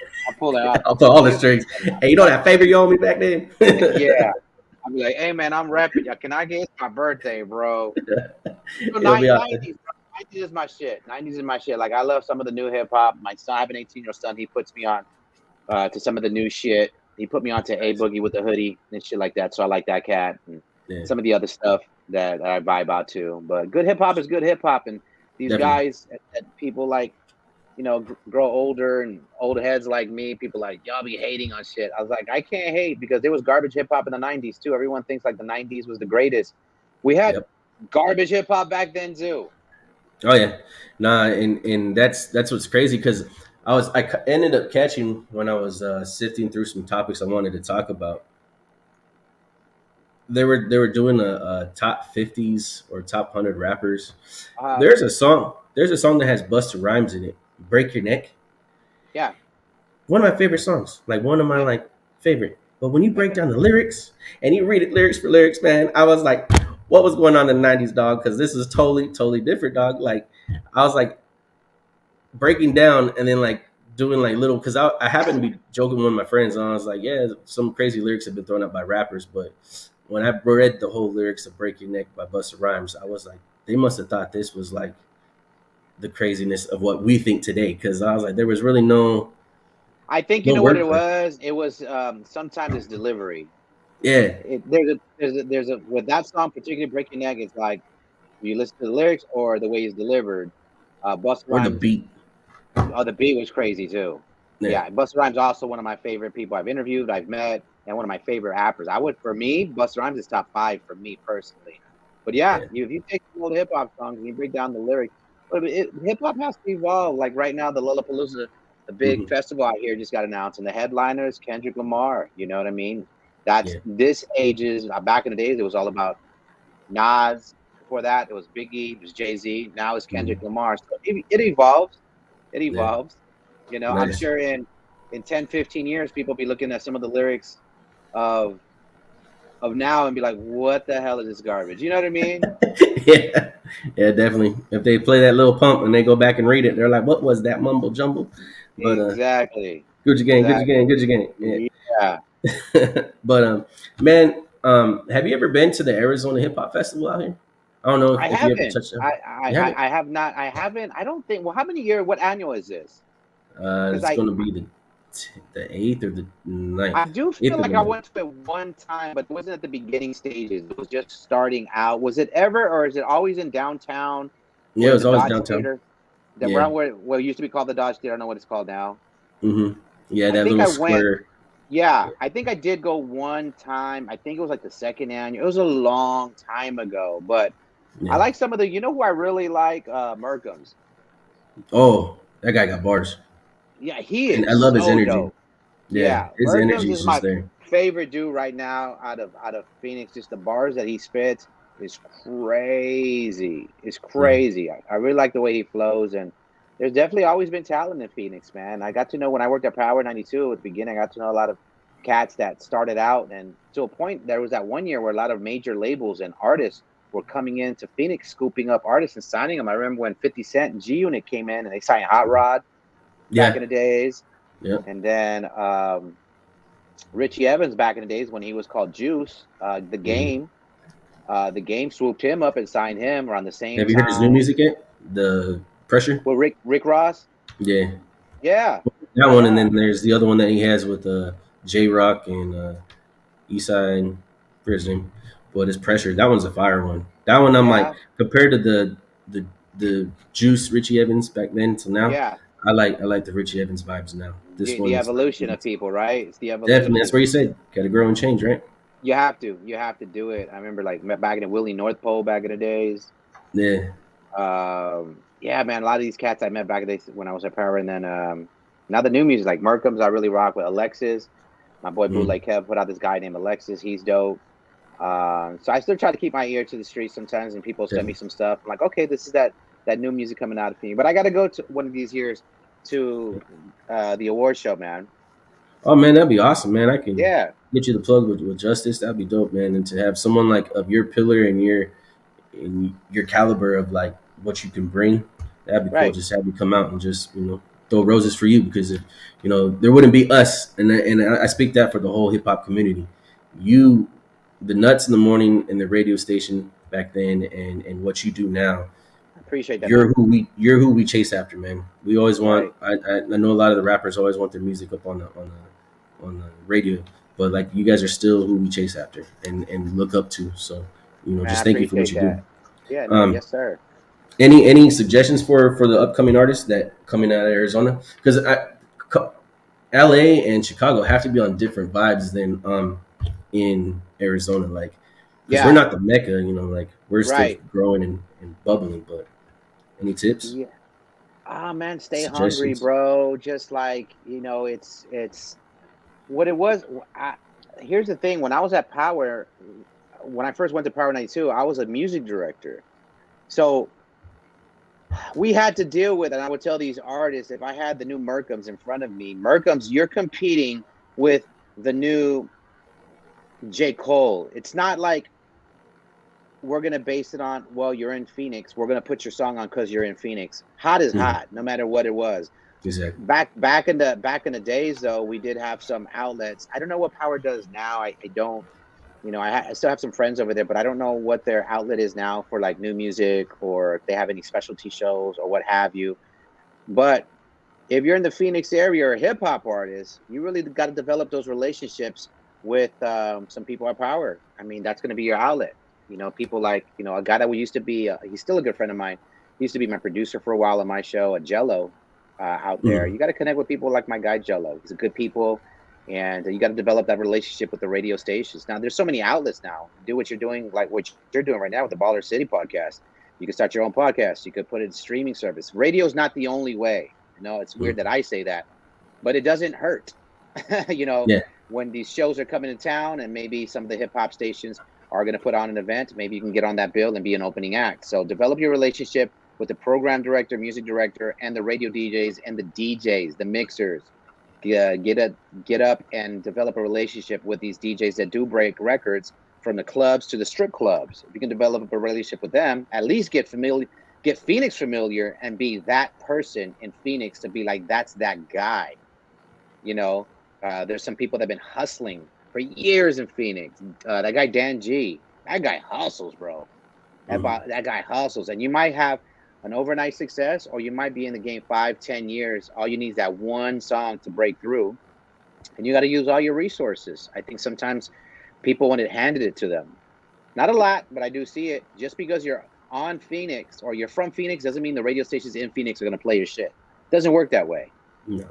Speaker 1: strings. Hey, you know that favor you owe me back then?
Speaker 8: Yeah. I'll be like, hey man, I'm rapping. Can I get my birthday, bro? 90s is my shit. 90s is my shit. Like I love some of the new hip hop. My son, I have an 18-year-old son. He puts me on to some of the new shit. He put me on to A Boogie with the Hoodie and shit like that. So I like that cat and some of the other stuff that I vibe out to. But good hip hop is good hip hop, and these guys that people like, you know, grow older and old heads like me, people like, y'all be hating on shit. I was like, I can't hate because there was garbage hip hop in the 90s too. Everyone thinks like the 90s was the greatest. We had garbage hip hop back then too.
Speaker 1: Oh yeah, nah, and that's what's crazy because I ended up catching when I was sifting through some topics I wanted to talk about. They were doing a top 50s or top 100 rappers. There's a song that has Busta Rhymes in it. Break Your Neck.
Speaker 8: Yeah.
Speaker 1: One of my favorite songs. Like one of my favorite. But when you break down the lyrics and you read it lyrics for lyrics, man, I was like, what was going on in the 90s, dog? Because this is totally different, dog. Like I was like breaking down and then like doing like little, because I happened to be joking with one of my friends and I was like, yeah, some crazy lyrics have been thrown out by rappers, but when I read the whole lyrics of Break Your Neck by Busta Rhymes, I was like, they must have thought this was like the craziness of what we think today. Because I was like, there was really no.
Speaker 8: I think you know what it was. It was sometimes it's delivery.
Speaker 1: Yeah.
Speaker 8: There's a with that song, particularly Break Your Neck, it's like you listen to the lyrics or the way it's delivered. Busta Rhymes.
Speaker 1: Or the beat.
Speaker 8: Oh, the beat was crazy too. Yeah, Busta Rhymes also one of my favorite people I've interviewed, I've met, and one of my favorite rappers. For me, Busta Rhymes is top 5 for me personally. But if you take the old hip hop songs and you break down the lyrics, hip hop has to evolve. Like right now, the Lollapalooza, the big festival out here just got announced, and the headliner is Kendrick Lamar. You know what I mean? This ages. Back in the days, it was all about Nas. Before that, it was Biggie, it was Jay-Z. Now it's Kendrick Lamar. So it evolves. It evolves. Yeah. You know, I'm sure in 10, 15 years, people will be looking at some of the lyrics of now and be like, what the hell is this garbage? You know what I mean?
Speaker 1: Yeah, definitely. If they play that Lil Pump and they go back and read it, they're like, what was that mumble jumble? But
Speaker 8: exactly.
Speaker 1: Gucci gang. Yeah. But man, have you ever been to the Arizona Hip Hop Festival out here? I don't know if you ever touched it.
Speaker 8: I have not. I haven't. I don't think. Well, how many years? What annual is this?
Speaker 1: It's going to be the 8th or the 9th.
Speaker 8: I do feel like I went to it one time, but it wasn't at the beginning stages. It was just starting out. Was it ever, or is it always in downtown?
Speaker 1: Yeah, it was always downtown.
Speaker 8: Around where it used to be called the Dodge Theater. I don't know what it's called now.
Speaker 1: Mm-hmm. Yeah, that little square.
Speaker 8: Yeah, I think I did go one time. I think it was like the second annual. It was a long time ago, but I like some of the. You know who I really like? Merkham's.
Speaker 1: Oh, that guy got bars.
Speaker 8: Yeah, he is.
Speaker 1: And I love his energy.
Speaker 8: Dope.
Speaker 1: Yeah, his energy is just there.
Speaker 8: Favorite dude right now out of Phoenix. Just the bars that he spits is crazy. It's crazy. I really like the way he flows, and there's definitely always been talent in Phoenix, man. I got to know when I worked at Power 92 at the beginning. I got to know a lot of cats that started out, and to a point, there was that one year where a lot of major labels and artists were coming into Phoenix, scooping up artists and signing them. I remember when 50 Cent and G Unit came in and they signed Hot Rod back in the days.
Speaker 1: Yeah.
Speaker 8: And then Richie Evans back in the days when he was called Juice, the Game swooped him up and signed him around the same time.
Speaker 1: Have you heard his new music yet? The Pressure?
Speaker 8: Well, Rick Ross?
Speaker 1: Yeah.
Speaker 8: Yeah.
Speaker 1: That one, and then there's the other one that he has with J-Rock and Eastside and forget his name. But it's Pressure. That one's a fire one. That one I'm like, compared to the Juice Richie Evans back then to now, I like the Richie Evans vibes now. This one,
Speaker 8: the evolution of people, right? It's the evolution.
Speaker 1: Definitely, that's where you said gotta grow and change, right?
Speaker 8: You have to do it. I remember like back in the Willie North Pole back in the days.
Speaker 1: Yeah.
Speaker 8: Yeah, man. A lot of these cats I met back in the days when I was at Power, and then now the new music like Merkham's, I really rock with Alexis. My boy Bootleg Kev put out this guy named Alexis. He's dope. So I still try to keep my ear to the street sometimes, and people send me some stuff. I'm like, okay, this is that new music coming out of me. But I got to go to one of these years to the award show, man.
Speaker 1: Oh man, that'd be awesome, man. I can
Speaker 8: get
Speaker 1: you the plug with Justice. That'd be dope, man. And to have someone like of your pillar and your caliber of like what you can bring, that'd be cool. Just have you come out and just throw roses for you, because if there wouldn't be us, and I speak that for the whole hip hop community. You, the Nuts in the Morning and the radio station back then, and what you do now.
Speaker 8: Appreciate that.
Speaker 1: You're who we chase after, man. We always want. I know a lot of the rappers always want their music up on the radio, but like you guys are still who we chase after and look up to. So just thank you for what you do.
Speaker 8: Yeah, yes sir.
Speaker 1: Any suggestions for the upcoming artists that coming out of Arizona? Because LA and Chicago have to be on different vibes than in Arizona. Like, we're not the Mecca, like we're still growing and bubbling. But any tips?
Speaker 8: Yeah. Man, stay hungry, bro. Just like it's what it was. Here's the thing: when I was at Power, when I first went to Power 92, I was a music director, so we had to deal with, and I would tell these artists, if I had the new Merkham's in front of me, Merkham's, you're competing with the new J. Cole. It's not like we're going to base it on, well, you're in Phoenix. We're going to put your song on because you're in Phoenix. Hot is hot, no matter what it was.
Speaker 1: Exactly.
Speaker 8: Back in the days, though, we did have some outlets. I don't know what Power does now. I don't. I still have some friends over there, but I don't know what their outlet is now for like new music, or if they have any specialty shows or what have you. But if you're in the Phoenix area or a hip hop artist, you really got to develop those relationships with some people at Power. I mean, that's going to be your outlet. People like, a guy that used to be, he's still a good friend of mine. He used to be my producer for a while on my show, a Jello out there. You got to connect with people like my guy Jello. He's a good people. And you got to develop that relationship with the radio stations. Now, there's so many outlets now. Do what you're doing, like what you're doing right now with the Baller City podcast. You can start your own podcast. You could put it in streaming service. Radio's not the only way. It's weird that I say that, but it doesn't hurt. When these shows are coming to town, and maybe some of the hip hop stations are going to put on an event, maybe you can get on that bill and be an opening act. So develop your relationship with the program director, music director, and the radio DJs and the DJs, the mixers. Get up and develop a relationship with these DJs that do break records, from the clubs to the strip clubs. If you can develop a relationship with them, at least get Phoenix familiar, and be that person in Phoenix to be like, that's that guy. There's some people that have been hustling for years in Phoenix. That guy Dan G, that guy hustles, bro. That guy hustles, and you might have an overnight success, or you might be in the game 5-10 years. All you need is that one song to break through, and you got to use all your resources. I think sometimes people want it handed to them. Not a lot, but I do see it. Just because you're on Phoenix or you're from Phoenix doesn't mean the radio stations in Phoenix are going to play your shit. It doesn't work that way.
Speaker 1: No.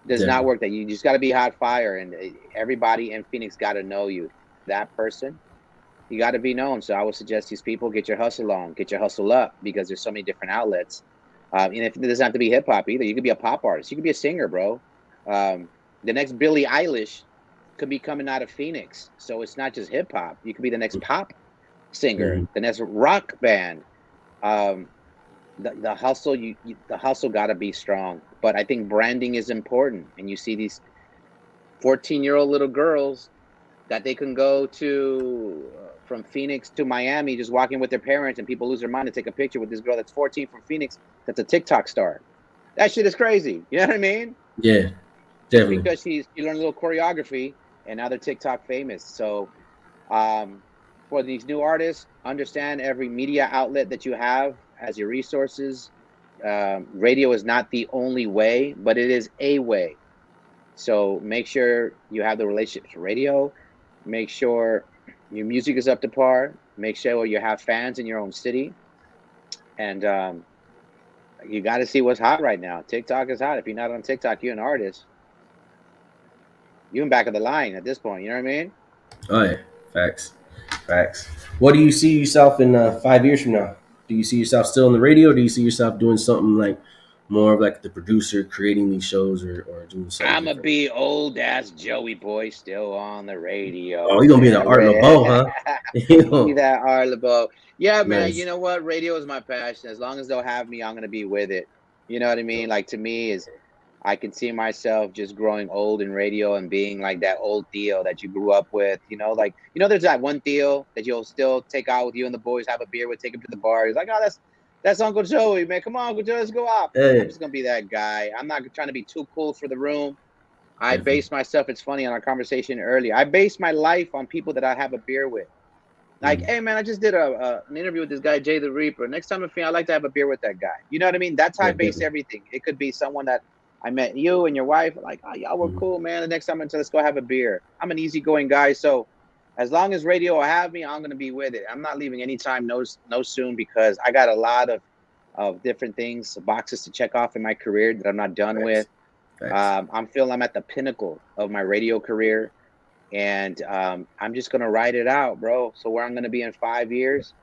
Speaker 8: It does not work that. You just got to be hot fire, and everybody in Phoenix got to know you. That person, you got to be known. So I would suggest these people, get your hustle on, get your hustle up, because there's so many different outlets. And if it doesn't have to be hip hop either, you could be a pop artist. You could be a singer, bro. The next Billie Eilish could be coming out of Phoenix. So it's not just hip hop. You could be the next pop singer, the next rock band. The hustle, the hustle got to be strong. But I think branding is important. And you see 14-year-old little girls that they can go to from Phoenix to Miami, just walking with their parents, and people lose their mind to take a picture with this girl that's 14 from Phoenix that's a TikTok star. That shit is crazy. You know what I mean?
Speaker 1: Yeah, definitely.
Speaker 8: Because she learned a little choreography, and now they're TikTok famous. So for these new artists, understand every media outlet that you have as your resources. Radio is not the only way, but it is a way. So make sure you have the relationship to radio. Make sure your music is up to par. Make sure you have fans in your own city. And you got to see what's hot right now. TikTok is hot. If you're not on TikTok, you're an artist. You're in back of the line at this point. You know what I mean?
Speaker 1: Oh yeah, facts. What do you see yourself in 5 years from now? Do you see yourself still in the radio, or do you see yourself doing something like more of like the producer, creating these shows, or doing something?
Speaker 8: I'm gonna be old ass Joey Boy still on the radio.
Speaker 1: Oh, you're gonna be the Art LeBeau, huh?
Speaker 8: Be that Art LeBeau. Yeah, man.
Speaker 1: Nice.
Speaker 8: You know what? Radio is my passion. As long as they'll have me, I'm gonna be with it. You know what I mean? Like, to me, is I can see myself just growing old in radio and being like that old Theo that you grew up with. You know, like, there's that one Theo that you'll still take out with you and the boys, have a beer with, take him to the bar. He's like, oh, that's Uncle Joey, man. Come on, Uncle Joey, let's go out.
Speaker 1: Hey.
Speaker 8: I'm just gonna be that guy. I'm not trying to be too cool for the room. I base myself. It's funny, on our conversation earlier, I base my life on people that I have a beer with. Like, hey, man, I just did an interview with this guy, Jay the Reaper. Next time I'd like to have a beer with that guy. You know what I mean? That's how I base everything. It could be someone that I met, you and your wife, like, oh, y'all were cool, man. The next time let's go have a beer. I'm an easygoing guy, so as long as radio will have me, I'm gonna be with it. I'm not leaving anytime no soon, because I got a lot of different things, boxes to check off in my career that I'm not done with. I'm feeling I'm at the pinnacle of my radio career, and I'm just gonna ride it out, bro. So where I'm gonna be in 5 years,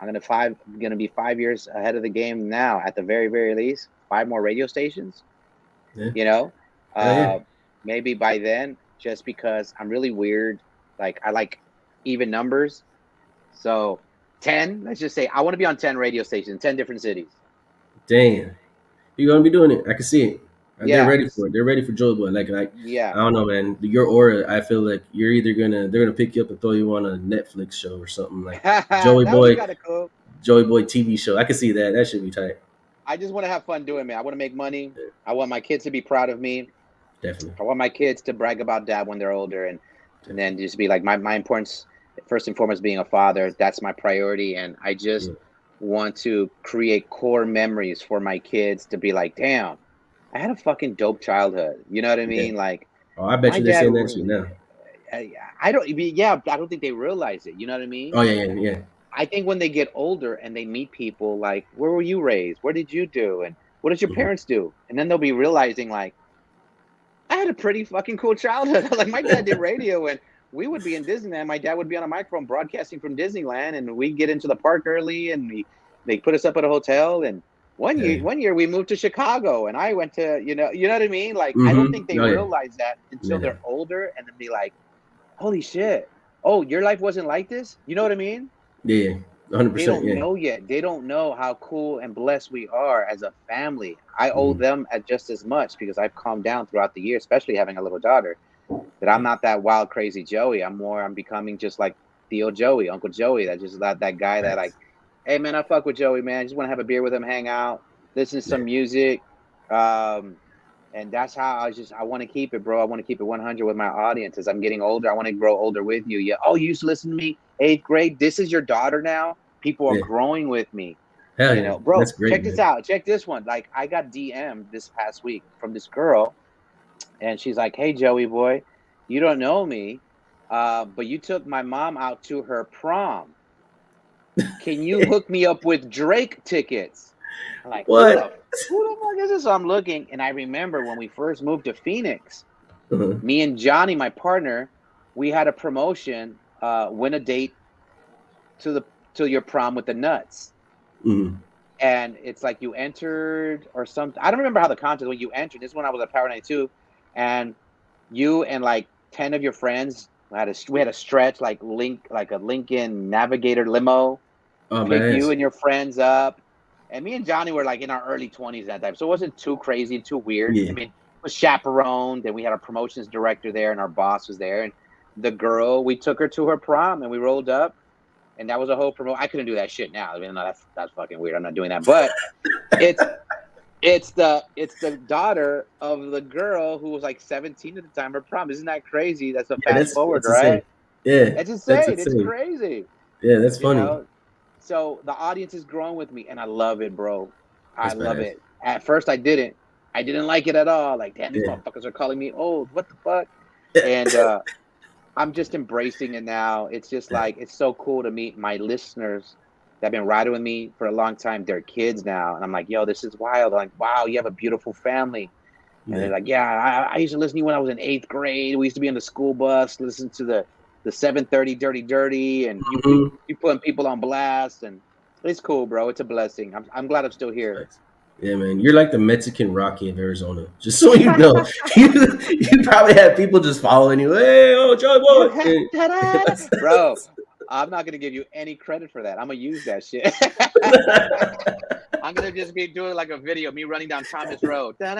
Speaker 8: I'm gonna be 5 years ahead of the game now, at the very, very least. 5 more radio stations. Yeah. You know, maybe by then, just because I'm really weird. Like, I like even numbers. So 10, let's just say I want to be on 10 radio stations, 10 different cities.
Speaker 1: Damn. You're going to be doing it. I can see it. They're ready for it. They're ready for Joey Boy. Like,
Speaker 8: yeah.
Speaker 1: I don't know, man. Your aura, I feel like you're either they're gonna pick you up and throw you on a Netflix show or something, like Joey Boy.
Speaker 8: Cool.
Speaker 1: Joey Boy TV show. I can see that. That should be tight.
Speaker 8: I just want to have fun doing it. I want to make money. I want my kids to be proud of me.
Speaker 1: Definitely.
Speaker 8: I want my kids to brag about dad when they're older, and then just be like, my importance, first and foremost, being a father. That's my priority, and I just want to create core memories for my kids to be like, damn, I had a fucking dope childhood. You know what I mean?
Speaker 1: Yeah.
Speaker 8: Like,
Speaker 1: I bet you they're saying that shit now.
Speaker 8: I don't think they realize it. You know what I mean?
Speaker 1: Oh yeah.
Speaker 8: I think when they get older and they meet people like, where were you raised? What did you do? And what did your parents do? And then they'll be realizing, like, I had a pretty fucking cool childhood. Like, my dad did radio, and we would be in Disneyland. My dad would be on a microphone broadcasting from Disneyland, and we'd get into the park early, and they put us up at a hotel. And one year we moved to Chicago, and I went to, you know what I mean? Like, I don't think they realize that until they're older, and then be like, holy shit. Oh, your life wasn't like this? You know what I mean?
Speaker 1: Yeah, 100%.
Speaker 8: They don't know yet. They don't know how cool and blessed we are as a family. I owe them just as much, because I've calmed down throughout the year, especially having a little daughter, that I'm not that wild, crazy Joey. I'm becoming just like Theo Joey, Uncle Joey. That just that guy that, like, hey, man, I fuck with Joey, man. I just want to have a beer with him, hang out, listen to some music. And that's how I want to keep it, bro. I want to keep it 100 with my audience. As I'm getting older, I want to grow older with you. Yeah. Oh, you used to listen to me 8th grade. This is your daughter now. People are growing with me.
Speaker 1: Hell
Speaker 8: you know, bro.
Speaker 1: That's great,
Speaker 8: check this out. Check this one. Like, I got DM'd this past week from this girl, and she's like, "Hey, Joey boy, you don't know me, but you took my mom out to her prom. Can you hook me up with Drake tickets?" I'm like,
Speaker 1: what?
Speaker 8: Who the fuck is this? So I'm looking, and I remember when we first moved to Phoenix, me and Johnny, my partner, we had a promotion, win a date to your prom with the Nuts. And it's like you entered or something. I don't remember how the contest, when you entered. This is when I was at Power 92, and you and like 10 of your friends we had a stretch like a Lincoln Navigator limo. Pick you and your friends up. And me and Johnny were like in our early 20s at that time. So it wasn't too crazy, too weird.
Speaker 1: Yeah.
Speaker 8: I mean, was chaperoned, and we had our promotions director there, and our boss was there, and the girl, we took her to her prom, and we rolled up, and that was a whole promotion. I couldn't do that shit now. I mean, no, that's fucking weird. I'm not doing that. But it's the daughter of the girl who was like 17 at the time of her prom. Isn't that crazy? That's a fast forward, right?
Speaker 1: Yeah,
Speaker 8: that's insane. It's crazy.
Speaker 1: Yeah, that's funny.
Speaker 8: So the audience is growing with me, and I love it, bro. I love it. At first, I didn't like it at all. Like, damn, these motherfuckers are calling me old. What the fuck? And I'm just embracing it now. It's just like, it's so cool to meet my listeners that have been riding with me for a long time. They're kids now. And I'm like, yo, this is wild. I'm like, wow, you have a beautiful family. And they're like, yeah, I used to listen to you when I was in 8th grade. We used to be on the school bus, listen to the 7:30 Dirty Dirty, and you putting people on blast. And it's cool, bro. It's a blessing. I'm glad I'm still here.
Speaker 1: Yeah, man, you're like the Mexican Rocky of Arizona. Just so you know, you probably have people just following you. Hey, oh, Joey Boy,
Speaker 8: bro. I'm not gonna give you any credit for that. I'm gonna use that shit. I'm gonna just be doing like a video, me running down Thomas Road, and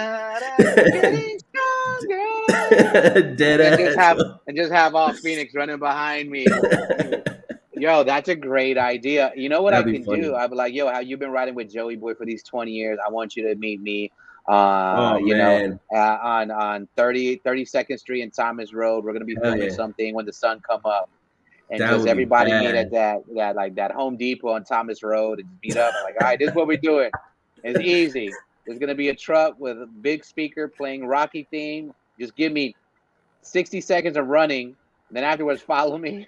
Speaker 8: just have all Phoenix running behind me. Yo, that's a great idea. You know what I can do? I'd be like, yo, how you've been riding with Joey Boy for these 20 years. I want you to meet me on 32nd Street and Thomas Road. We're gonna be filming something when the sun come up. And just everybody meet at that Home Depot on Thomas Road and meet up. I'm like, all right, this is what we're doing. It's easy. There's gonna be a truck with a big speaker playing Rocky theme. Just give me 60 seconds of running, then afterwards follow me.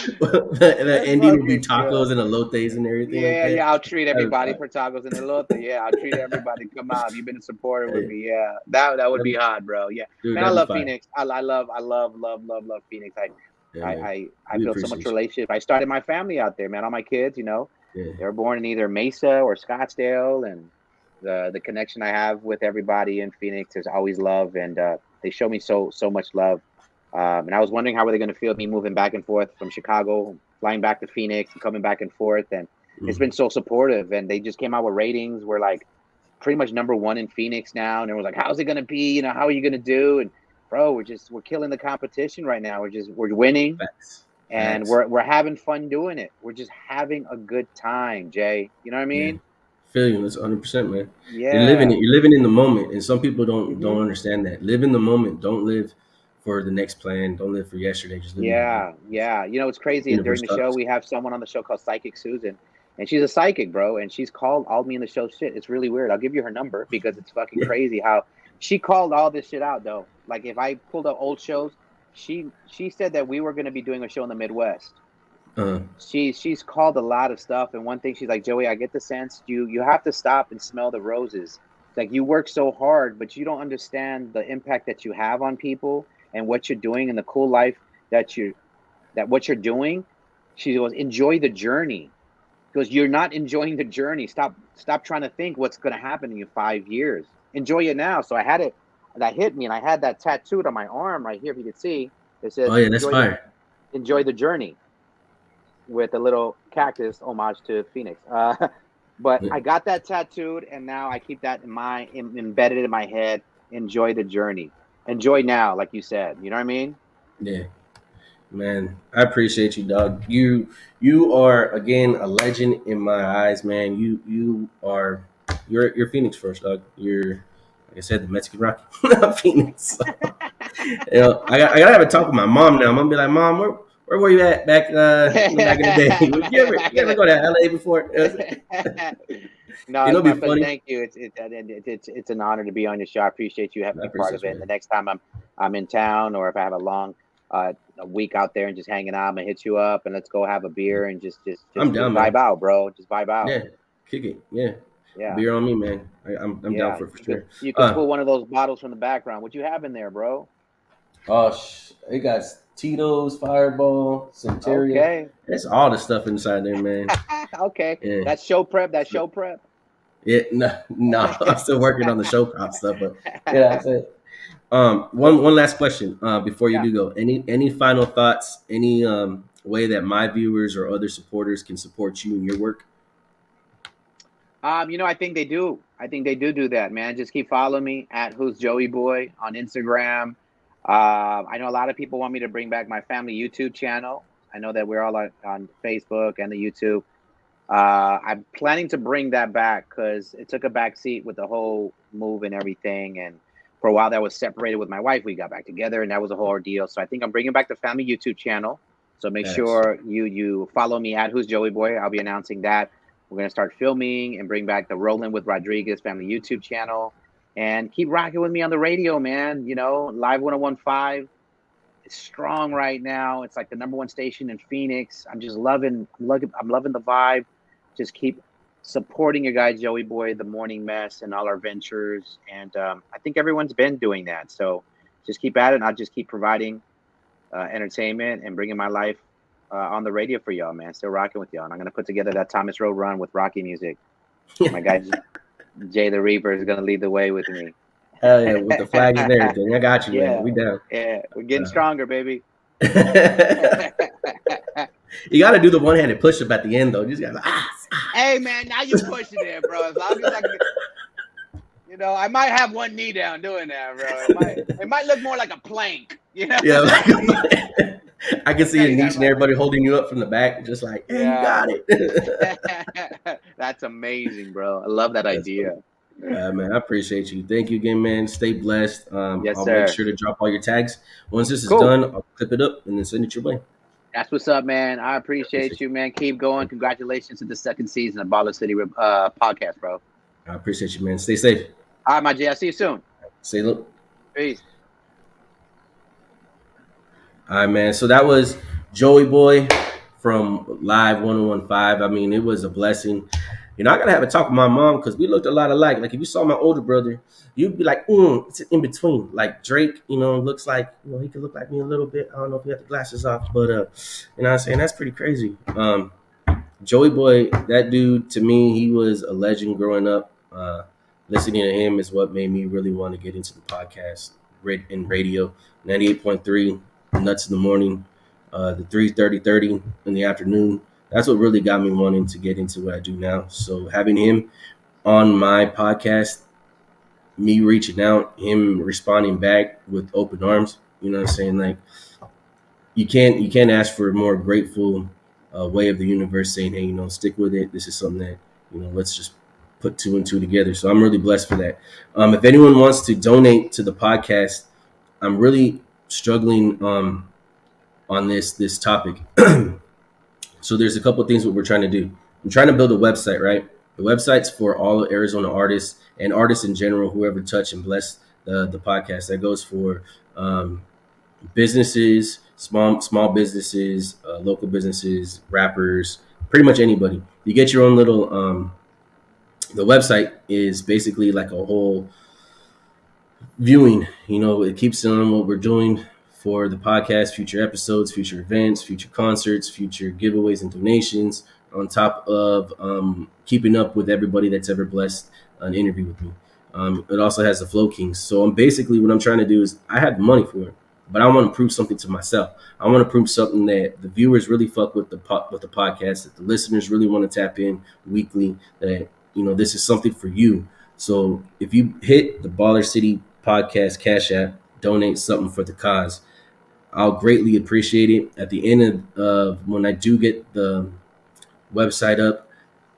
Speaker 1: The ending will be tacos and elotes and everything.
Speaker 8: Yeah, I'll treat everybody for tacos and elote. Yeah, I'll treat everybody. Come out. You've been a supporter with me. Yeah, that would be hard, bro. Yeah, dude, man, I love Phoenix. I love Phoenix. I built so much relationship. I started my family out there, man. All my kids, they were born in either Mesa or Scottsdale, and the connection I have with everybody in Phoenix is always love, and they show me so much love. And I was wondering how were they going to feel me moving back and forth from Chicago, flying back to Phoenix, and coming back and forth. And it's been so supportive. And they just came out with ratings. We're like pretty much #1 in Phoenix now. And it was like, how's it going to be? How are you going to do? And bro, we're killing the competition right now. We're winning. And we're having fun doing it. We're just having a good time, Jay. You know what I mean?
Speaker 1: Feel you. That's 100%, man.
Speaker 8: Yeah.
Speaker 1: You're living in the moment. And some people don't understand that. Live in the moment. Don't live for the next plan. Don't live for yesterday. Just live.
Speaker 8: Yeah. It's crazy. And during the show, we have someone on the show called Psychic Susan, and she's a psychic, bro. And she's called all me in the show shit. It's really weird. I'll give you her number because it's fucking crazy how she called all this shit out, though. Like if I pulled up old shows, she said that we were going to be doing a show in the Midwest. She's called a lot of stuff, and one thing she's like, Joey, I get the sense you have to stop and smell the roses. Like you work so hard, but you don't understand the impact that you have on people. And what you're doing and the cool life that what you're doing, she goes, enjoy the journey. Because you're not enjoying the journey. Stop trying to think what's going to happen in you 5 years. Enjoy it now. So I had it, that hit me, and I had that tattooed on my arm right here. If you can see, it says,
Speaker 1: "Oh yeah, that's fire."
Speaker 8: Enjoy the journey, with a little cactus homage to Phoenix. But I got that tattooed, and now I keep that embedded in my head. Enjoy the journey. Enjoy now, like you said. You know what I mean?
Speaker 1: Yeah, man. I appreciate you, dog. You are again a legend in my eyes, man. You're Phoenix first, dog. You're, like I said, the Mexican Rocky, Phoenix. So, I gotta have a talk with my mom now. I'm gonna be like, Mom, where were you at back in the day? you ever go to LA before?
Speaker 8: No, it'll be funny. Thank you. It's an honor to be on your show. I appreciate you having me part of it. And the next time I'm in town, or if I have a long a week out there and just hanging out, I'm gonna hit you up and let's go have a beer and just vibe out, bro. Just vibe out.
Speaker 1: Yeah, kick it. Yeah. Beer on me, man. I'm down for sure.
Speaker 8: You can pull one of those bottles from the background. What you have in there, bro?
Speaker 1: Oh, it got Tito's, Fireball, Centurion.
Speaker 8: Okay.
Speaker 1: That's all the stuff inside there, man.
Speaker 8: Okay. Yeah. That's show prep.
Speaker 1: Yeah, no, I'm still working on the show prep stuff, but yeah, that's it. One last question before you do go. Any final thoughts? Any way that my viewers or other supporters can support you in your work?
Speaker 8: I think they do. I think they do that, man. Just keep following me at Who's Joey Boy on Instagram. I know a lot of people want me to bring back my family YouTube channel. I know that we're all on Facebook and the YouTube. I'm planning to bring that back because it took a back seat with the whole move and everything. And for a while, that was separated with my wife. We got back together, and that was a whole ordeal. So I think I'm bringing back the family YouTube channel. So make sure you follow me at Who's Joey Boy. I'll be announcing that. We're going to start filming and bring back the Rolling with Rodriguez family YouTube channel. And keep rocking with me on the radio, man. Live 101.5 is strong right now. It's like the #1 station in Phoenix. I'm loving the vibe. Just keep supporting your guy, Joey Boy, the Morning Mess, and all our ventures. And I think everyone's been doing that. So just keep at it. And I'll just keep providing entertainment and bringing my life on the radio for y'all, man. Still rocking with y'all. And I'm going to put together that Thomas Road run with Rocky music. My guy, Jay the Reaper, is going to lead the way with me.
Speaker 1: Hell yeah, with the flags and everything. I got you, man. We down.
Speaker 8: Yeah, we're getting stronger, baby.
Speaker 1: You got to do the one-handed push-up at the end, though. You just got to,
Speaker 8: Hey, man, now you're pushing it, bro. As long as I can, I might have one knee down doing that, bro. It might look more like a plank, Yeah.
Speaker 1: I can see your niche and everybody holding you up from the back, just like, hey, you got it.
Speaker 8: That's amazing, bro. I love that idea.
Speaker 1: Man, I appreciate you. Thank you again, man. Stay blessed.
Speaker 8: Yes,
Speaker 1: I'll
Speaker 8: sir.
Speaker 1: make sure to drop all your tags. Once this is done, I'll clip it up and then send it your way.
Speaker 8: That's what's up, man. I appreciate you, man. Keep going. Congratulations to the second season of Baller City podcast, bro.
Speaker 1: I appreciate you, man. Stay safe.
Speaker 8: All right, my J. I'll see you soon.
Speaker 1: Say look.
Speaker 8: Peace.
Speaker 1: All right, man. So that was Joey Boy from Live 101.5. I mean, it was a blessing. I got to have a talk with my mom because we looked a lot alike. Like, if you saw my older brother, you'd be like, it's in between. Like, Drake, looks like, he could look like me a little bit. I don't know if he had the glasses off, but, you know what I'm saying? That's pretty crazy. Joey Boy, that dude, to me, he was a legend growing up. Listening to him is what made me really want to get into the podcast and radio. 98.3, Nuts in the morning, the 3:30 in the afternoon. That's what really got me wanting to get into what I do now. So having him on my podcast, me reaching out, him responding back with open arms, you know what I'm saying? Like, you can't ask for a more grateful way of the universe saying, hey, stick with it. This is something that, let's just put 2 and 2 together. So I'm really blessed for that. If anyone wants to donate to the podcast, I'm really struggling on this topic. So there's a couple of things what we're trying to do. I'm trying to build a website, right? The website's for all Arizona artists and artists in general, whoever touch and bless the podcast. That goes for businesses, small businesses, local businesses, rappers, pretty much anybody. You get your own little. The website is basically like a whole viewing. It keeps on what we're doing for the podcast, future episodes, future events, future concerts, future giveaways and donations, on top of keeping up with everybody that's ever blessed an interview with me. It also has the Flow Kings. So what I'm trying to do is, I have the money for it, but I want to prove something to myself. I want to prove something that the viewers really fuck with the podcast, that the listeners really want to tap in weekly, that, this is something for you. So if you hit the Baller City Podcast Cash App, donate something for the cause, I'll greatly appreciate it. At the end of when I do get the website up,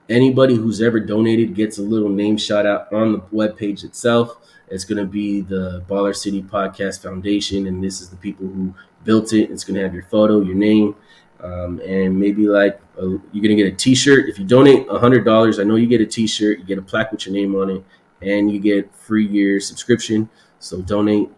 Speaker 1: anybody who's ever donated gets a little name shout out on the webpage itself. It's going to be the Baller City Podcast Foundation, and this is the people who built it. It's going to have your photo, your name, and maybe you're going to get a T-shirt. If you donate $100, I know you get a T-shirt, you get a plaque with your name on it, and you get free year subscription. So donate.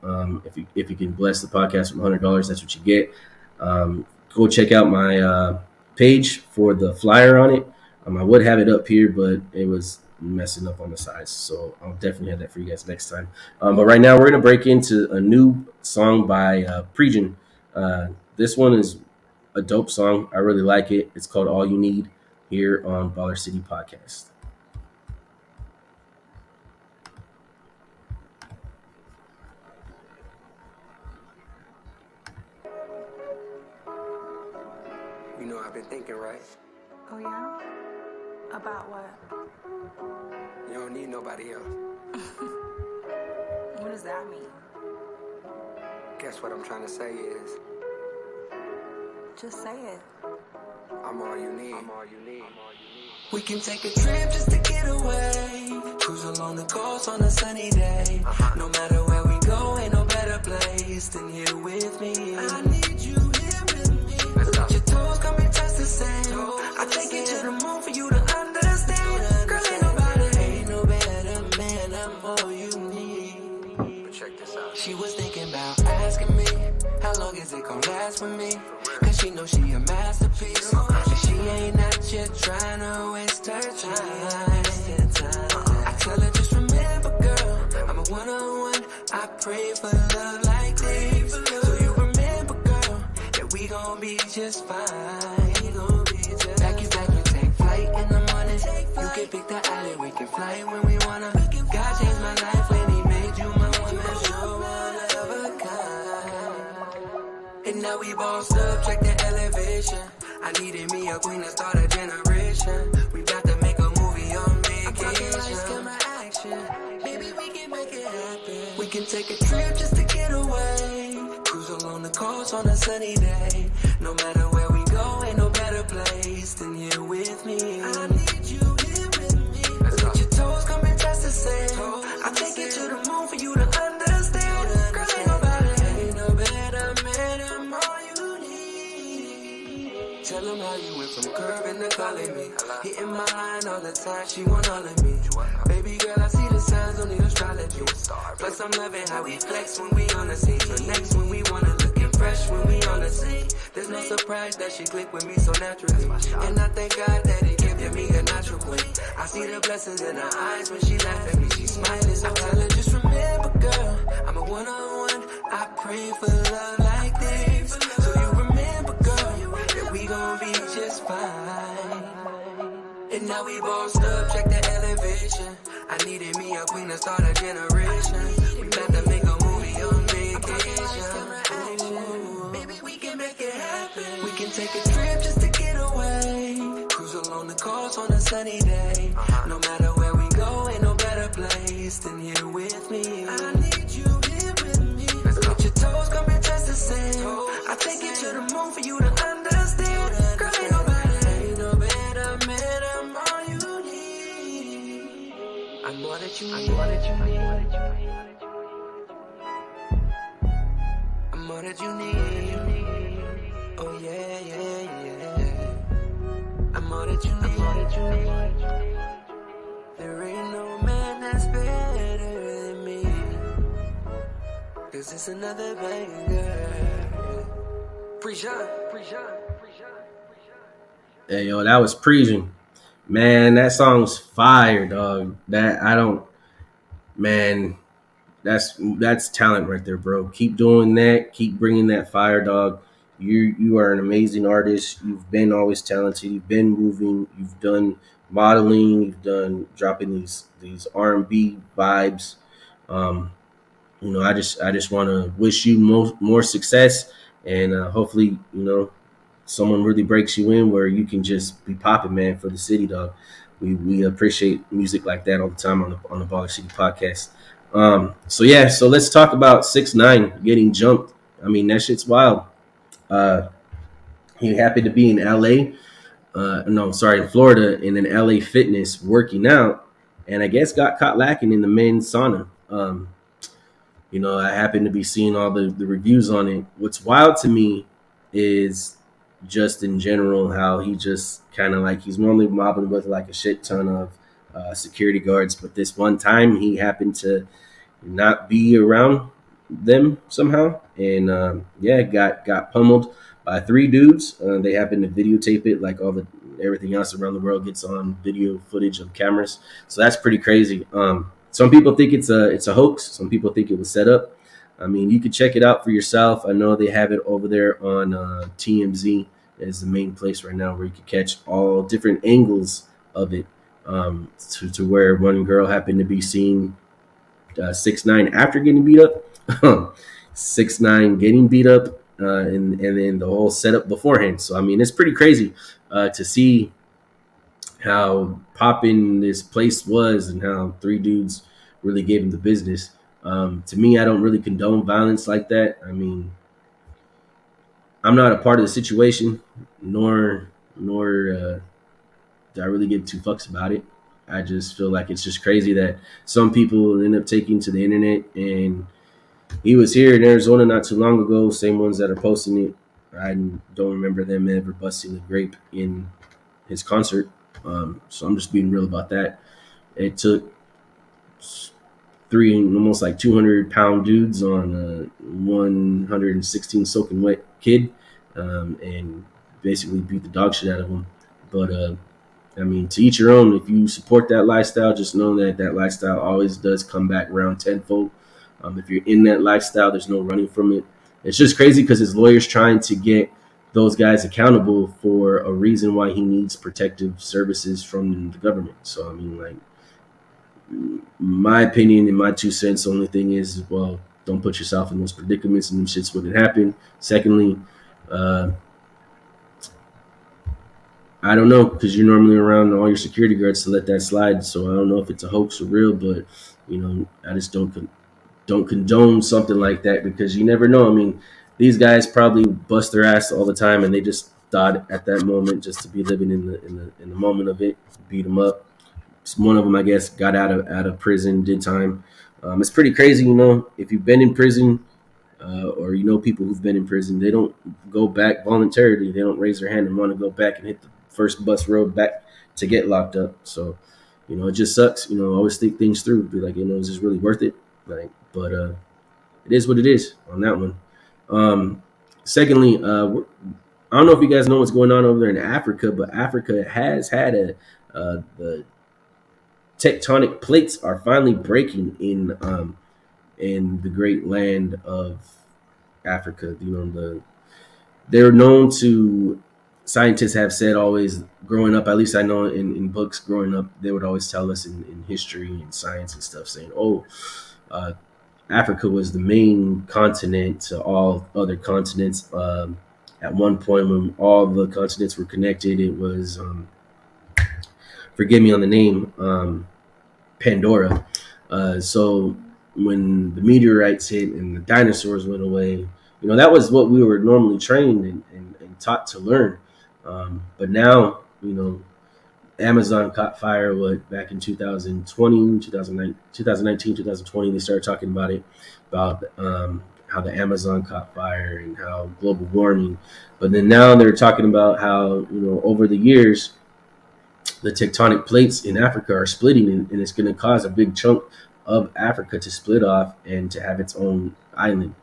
Speaker 1: If you can bless the podcast with $100, that's what you get. Go check out my page for the flyer on it. I would have it up here, but it was messing up on the sides. So I'll definitely have that for you guys next time. But right now we're going to break into a new song by Prejan. This one is a dope song. I really like it. It's called All You Need, here on Baller City Podcast.
Speaker 9: I've been thinking, right?
Speaker 6: Oh, yeah? About what?
Speaker 9: You don't need nobody else.
Speaker 10: What does that mean?
Speaker 9: Guess what I'm trying to say is,
Speaker 10: Just say it.
Speaker 9: I'm all you need.
Speaker 4: We can take a trip just to get away. Cruise along the coast on a sunny day. No matter where we go, ain't no better place than here with me. I need you here with me. Let your toes come and touch the sand. I take you to the moon for you to understand. Girl, ain't no better man. I'm all you need.
Speaker 9: But check this out.
Speaker 4: She was thinking about asking me, how long is it gonna last with me? Cause she knows she a masterpiece. And she ain't out here trying to waste her time. I tell her, just remember, girl, I'm a one-on-one. I pray for love like this. So you remember, girl, that we gon' be just fine. Back you take flight in the morning. You can pick the alley, we can fly when we wanna. God changed my life when he made you my woman. You're one of a kind. And now we bossed up, check the elevation. I needed me a queen to start a generation. We about to make a movie on vacation. Camera action. Baby, we can make it happen. We can take a trip just to get away. Cruise along the coast on a sunny day. No matter where we go, ain't no better place than here with me. I need you here with me. Let your toes come and touch the sand. I'll take you to the moon for you to understand. Girl, ain't no better man. I'm all you need. Tell them how you went from curving to calling me. Hitting my line all the time, she want all of me. Baby girl, I see the signs, don't need astrology. Plus I'm loving how we flex when we on the scene. So next when we wanna looking fresh when we on the scene. There's no surprise that she click with me so naturally. And I thank God that he gave me a natural queen. I see the blessings in her eyes when she laugh at me, she smiling. So tell her, just remember, girl, I'm a one-on-one. I pray for love like this. So you remember, girl, that we gon' be just fine. And now we bossed up, check the elevation. I needed me a queen to start a generation. We about to make a movie on vacation. Baby, we can make it happen. We can take a trip just to get away. Cruise along the coast on a sunny day. No matter where we go, ain't no better place than here with me. I need you here with me. Let your toes come and touch the sand. I take you to the moon for you to understand. Girl, ain't no better man. I'm all you need. I'm more that you need. I'm more that you need. Oh yeah, yeah, yeah. I'm more that you need. There ain't no man that's better than me. Cause it's another banger. Prejean.
Speaker 1: Hey, yo, that was Prejean. Man, that song's fire, dog. That's talent right there, bro. Keep doing that. Keep bringing that fire, dog. You are an amazing artist. You've been always talented. You've been moving. You've done modeling. You've done dropping these R&B vibes. I just want to wish you more success, and hopefully, someone really breaks you in where you can just be popping, man, for the city, dog. We appreciate music like that all the time on the Baller City podcast. So let's talk about 6ix9ine getting jumped. I mean, that shit's wild. He happened to be in LA. In Florida, in an LA Fitness working out, and I guess got caught lacking in the men's sauna. I happened to be seeing all the reviews on it. What's wild to me is just in general how he just kind of like, he's normally mobbing with like a shit ton of security guards, but this one time he happened to not be around them somehow, and got pummeled by 3 dudes. They happened to videotape it, like everything else around the world gets on video footage of cameras. So that's pretty crazy. Some people think it's a hoax. Some people think it was set up. I mean, you can check it out for yourself. I know they have it over there on TMZ as the main place right now where you can catch all different angles of it, to where one girl happened to be seeing 6ix9ine after getting beat up, 6ix9ine getting beat up, and then the whole setup beforehand. So, I mean, it's pretty crazy to see how popping this place was and how three dudes really gave him the business. To me, I don't really condone violence like that. I mean, I'm not a part of the situation, nor do I really give two fucks about it. I just feel like it's just crazy that some people end up taking to the internet. And he was here in Arizona not too long ago. Same ones that are posting it. I don't remember them ever busting a grape in his concert. So I'm just being real about that. It took three almost like 200-pound dudes on a 116 soaking wet kid, and basically beat the dog shit out of him. But I mean, to each your own. If you support that lifestyle, just know that that lifestyle always does come back around tenfold. If you're in that lifestyle, there's no running from it. It's just crazy because his lawyer's trying to get those guys accountable for a reason why he needs protective services from the government. So, I mean, like, my opinion and my 2 cents, the only thing is, well, don't put yourself in those predicaments and them shits wouldn't happen. Secondly, I don't know, because you're normally around all your security guards to let that slide. So I don't know if it's a hoax or real, but, you know, I just don't condone something like that, because you never know. I mean, these guys probably bust their ass all the time, and they just thought at that moment just to be living in the moment of it, beat them up. One of them, I guess, got out of prison, did time. It's pretty crazy, you know. If you've been in prison, or you know people who've been in prison, they don't go back voluntarily. They don't raise their hand and want to go back and hit the first bus road back to get locked up. So, you know, it just sucks. You know, always think things through. Be like, you know, is this really worth it? Like, but it is what it is on that one. Secondly, I don't know if you guys know what's going on over there in Africa, but Africa has had the tectonic plates are finally breaking in the great land of Africa. You know, they're known to, scientists have said always growing up, at least I know in books growing up, they would always tell us in history and science and stuff, saying, Africa was the main continent to all other continents. At one point when all the continents were connected, it was, forgive me on the name, Pandora. So when the meteorites hit and the dinosaurs went away, you know, that was what we were normally trained and taught to learn. But now, you know, Amazon caught fire back in 2019, 2020. They started talking about it, about how the Amazon caught fire and how global warming. But then now they're talking about how, you know, over the years, the tectonic plates in Africa are splitting, and it's going to cause a big chunk of Africa to split off and to have its own island.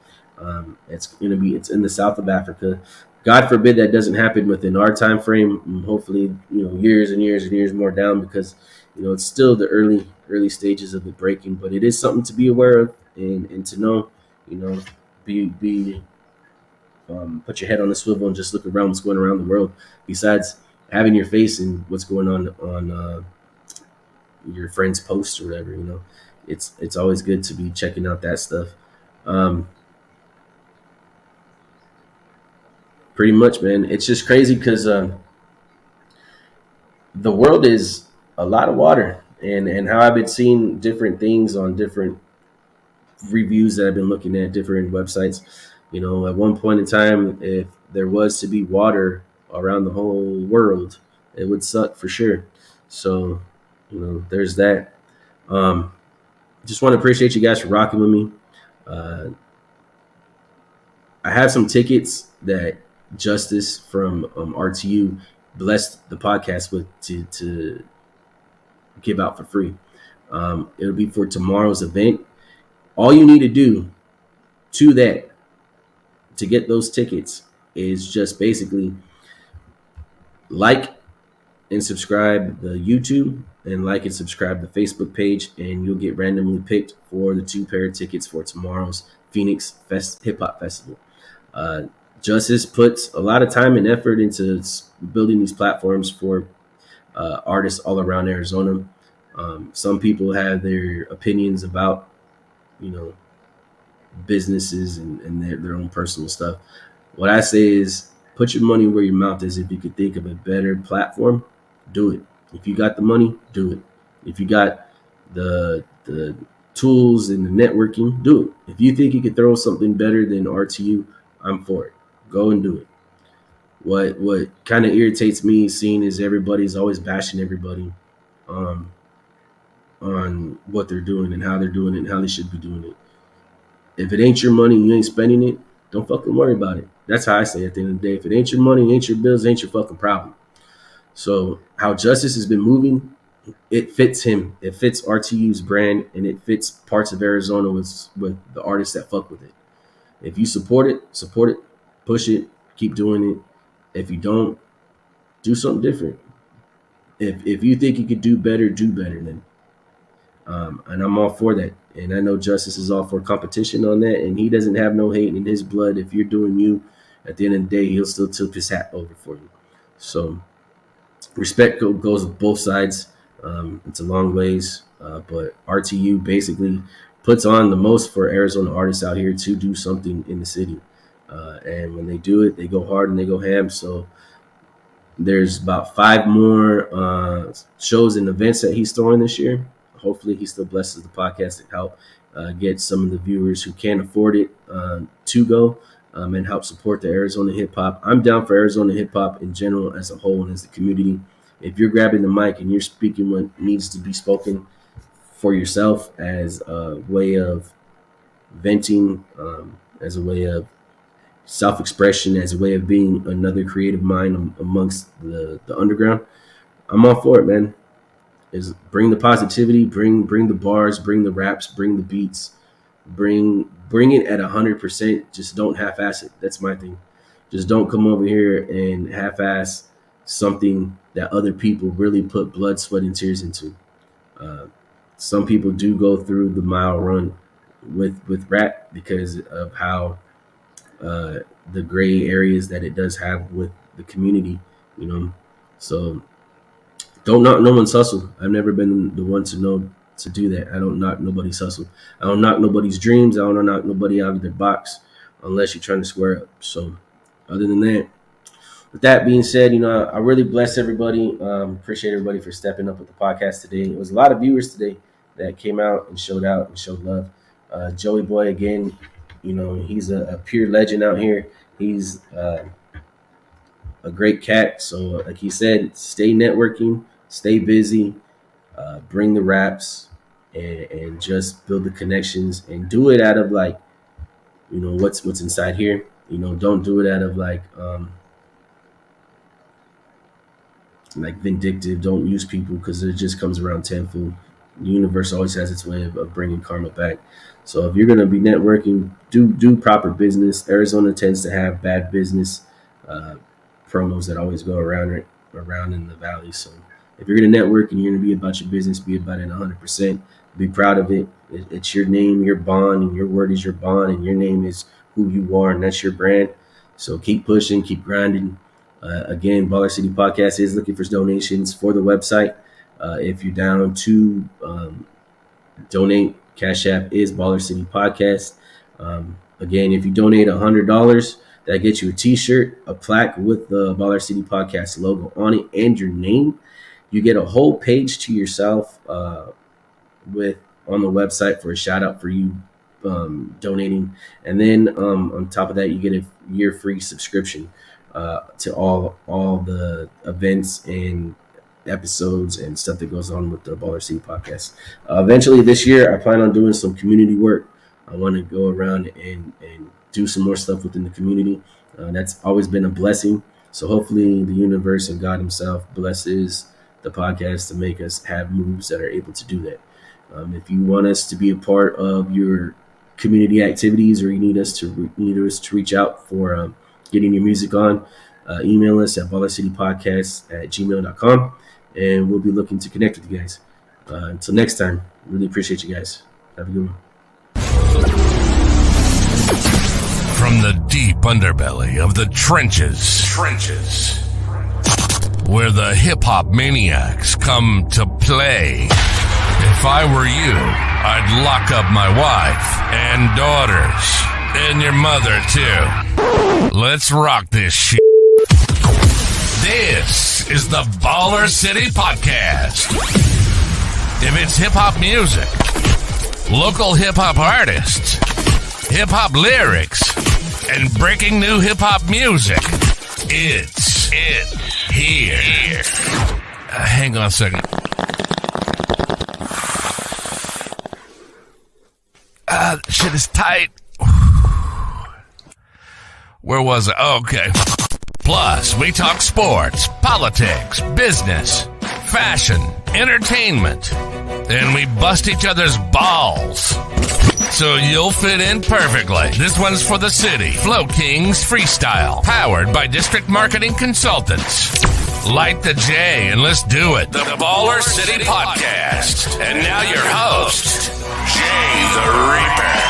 Speaker 1: It's in the south of Africa. God forbid that doesn't happen within our time frame. Hopefully, you know, years and years and years more down, because, you know, it's still the early stages of it breaking. But it is something to be aware of and to know, you know, put your head on a swivel and just look around what's going around the world. Besides having your face in what's going on your friend's posts or whatever, you know, it's always good to be checking out that stuff. Pretty much, man. It's just crazy because the world is a lot of water, and how I've been seeing different things on different reviews that I've been looking at, different websites. You know, at one point in time, if there was to be water around the whole world, it would suck for sure. So, you know, there's that. Just want to appreciate you guys for rocking with me. I have some tickets that Justice from RTU blessed the podcast with to give out for free. It'll be for tomorrow's event. All you need to do to get those tickets is just basically like and subscribe the YouTube, and like and subscribe the Facebook page, and you'll get randomly picked for the 2 pair of tickets for tomorrow's Phoenix Hip Hop Festival. Justice puts a lot of time and effort into building these platforms for artists all around Arizona. Some people have their opinions about, you know, businesses and their own personal stuff. What I say is, put your money where your mouth is. If you could think of a better platform, do it. If you got the money, do it. If you got the tools and the networking, do it. If you think you could throw something better than RTU, I'm for it. Go and do it. What kind of irritates me seeing is everybody's always bashing everybody on what they're doing and how they're doing it and how they should be doing it. If it ain't your money and you ain't spending it, don't fucking worry about it. That's how I say it at the end of the day. If it ain't your money, ain't your bills, ain't your fucking problem. So how Justice has been moving, it fits him. It fits RTU's brand, and it fits parts of Arizona with the artists that fuck with it. If you support it, push it, keep doing it. If you don't, do something different. If you think you could do better then. And I'm all for that. And I know Justice is all for competition on that, and he doesn't have no hate in his blood. If you're doing you, at the end of the day, he'll still tilt his hat over for you. So respect goes both sides. It's a long ways, but RTU basically puts on the most for Arizona artists out here to do something in the city. And when they do it, they go hard and they go ham. So there's about 5 more shows and events that he's throwing this year. Hopefully he still blesses the podcast to help get some of the viewers who can't afford it to go and help support the Arizona hip hop. I'm down for Arizona hip hop in general as a whole and as a community. If you're grabbing the mic and you're speaking what needs to be spoken for yourself as a way of venting, as a way of self-expression, as a way of being another creative mind amongst the underground, I'm all for it, man. Is bring the positivity, bring the bars, bring the raps, bring the beats, bring it at 100%. Just don't half-ass it. That's my thing. Just don't come over here and half-ass something that other people really put blood, sweat, and tears into. Some people do go through the mile run with rap because of how the gray areas that it does have with the community, you know. So don't knock no one's hustle. I've never been the one to do that. I don't knock nobody's hustle. I don't knock nobody's dreams. I don't knock nobody out of their box unless you're trying to square up. So other than that, with that being said, you know, I really bless everybody. Appreciate everybody for stepping up with the podcast today. It was a lot of viewers today that came out and showed love. Joey Boy, again, you know, he's a pure legend out here. He's a great cat. So like he said, stay networking, stay busy, bring the raps, and just build the connections and do it out of like, you know, what's inside here. You know, don't do it out of like vindictive. Don't use people because it just comes around tenfold. The universe always has its way of bringing karma back. So if you're going to be networking, do proper business. Arizona tends to have bad business promos that always go around in the valley. So if you're going to network and you're going to be about your business, be about it 100%. Be proud of it. It's your name, your bond, and your word is your bond, and your name is who you are, and that's your brand. So keep pushing, keep grinding. Again, Baller City Podcast is looking for donations for the website. If you're down to donate, Cash App is Baller City Podcast. Again, if you donate $100, that gets you a t-shirt, a plaque with the Baller City Podcast logo on it and your name. You get a whole page to yourself on the website for a shout out for you donating. And then on top of that, you get a year free subscription to all the events and episodes and stuff that goes on with the Baller City Podcast. Eventually this year, I plan on doing some community work. I want to go around and do some more stuff within the community. That's always been a blessing. So hopefully the universe and God himself blesses the podcast to make us have moves that are able to do that. If you want us to be a part of your community activities, or you need us to reach out for getting your music on, email us at ballercitypodcast@gmail.com, and we'll be looking to connect with you guys. Until next time, really appreciate you guys. Have a good one.
Speaker 2: From the deep underbelly of the trenches, where the hip-hop maniacs come to play. If I were you, I'd lock up my wife and daughters and your mother too. Let's rock this shit. This This is the Baller City Podcast. If it's hip-hop music, local hip-hop artists, hip-hop lyrics, and breaking new hip-hop music, it's here. Hang on a second. Shit is tight. Where was I? Okay. Plus, we talk sports, politics, business, fashion, entertainment, and we bust each other's balls. So you'll fit in perfectly. This one's for the city. Flow Kings Freestyle, powered by District Marketing Consultants. Light the J and let's do it. The Baller City Podcast. And now your host, Jay the Reaper.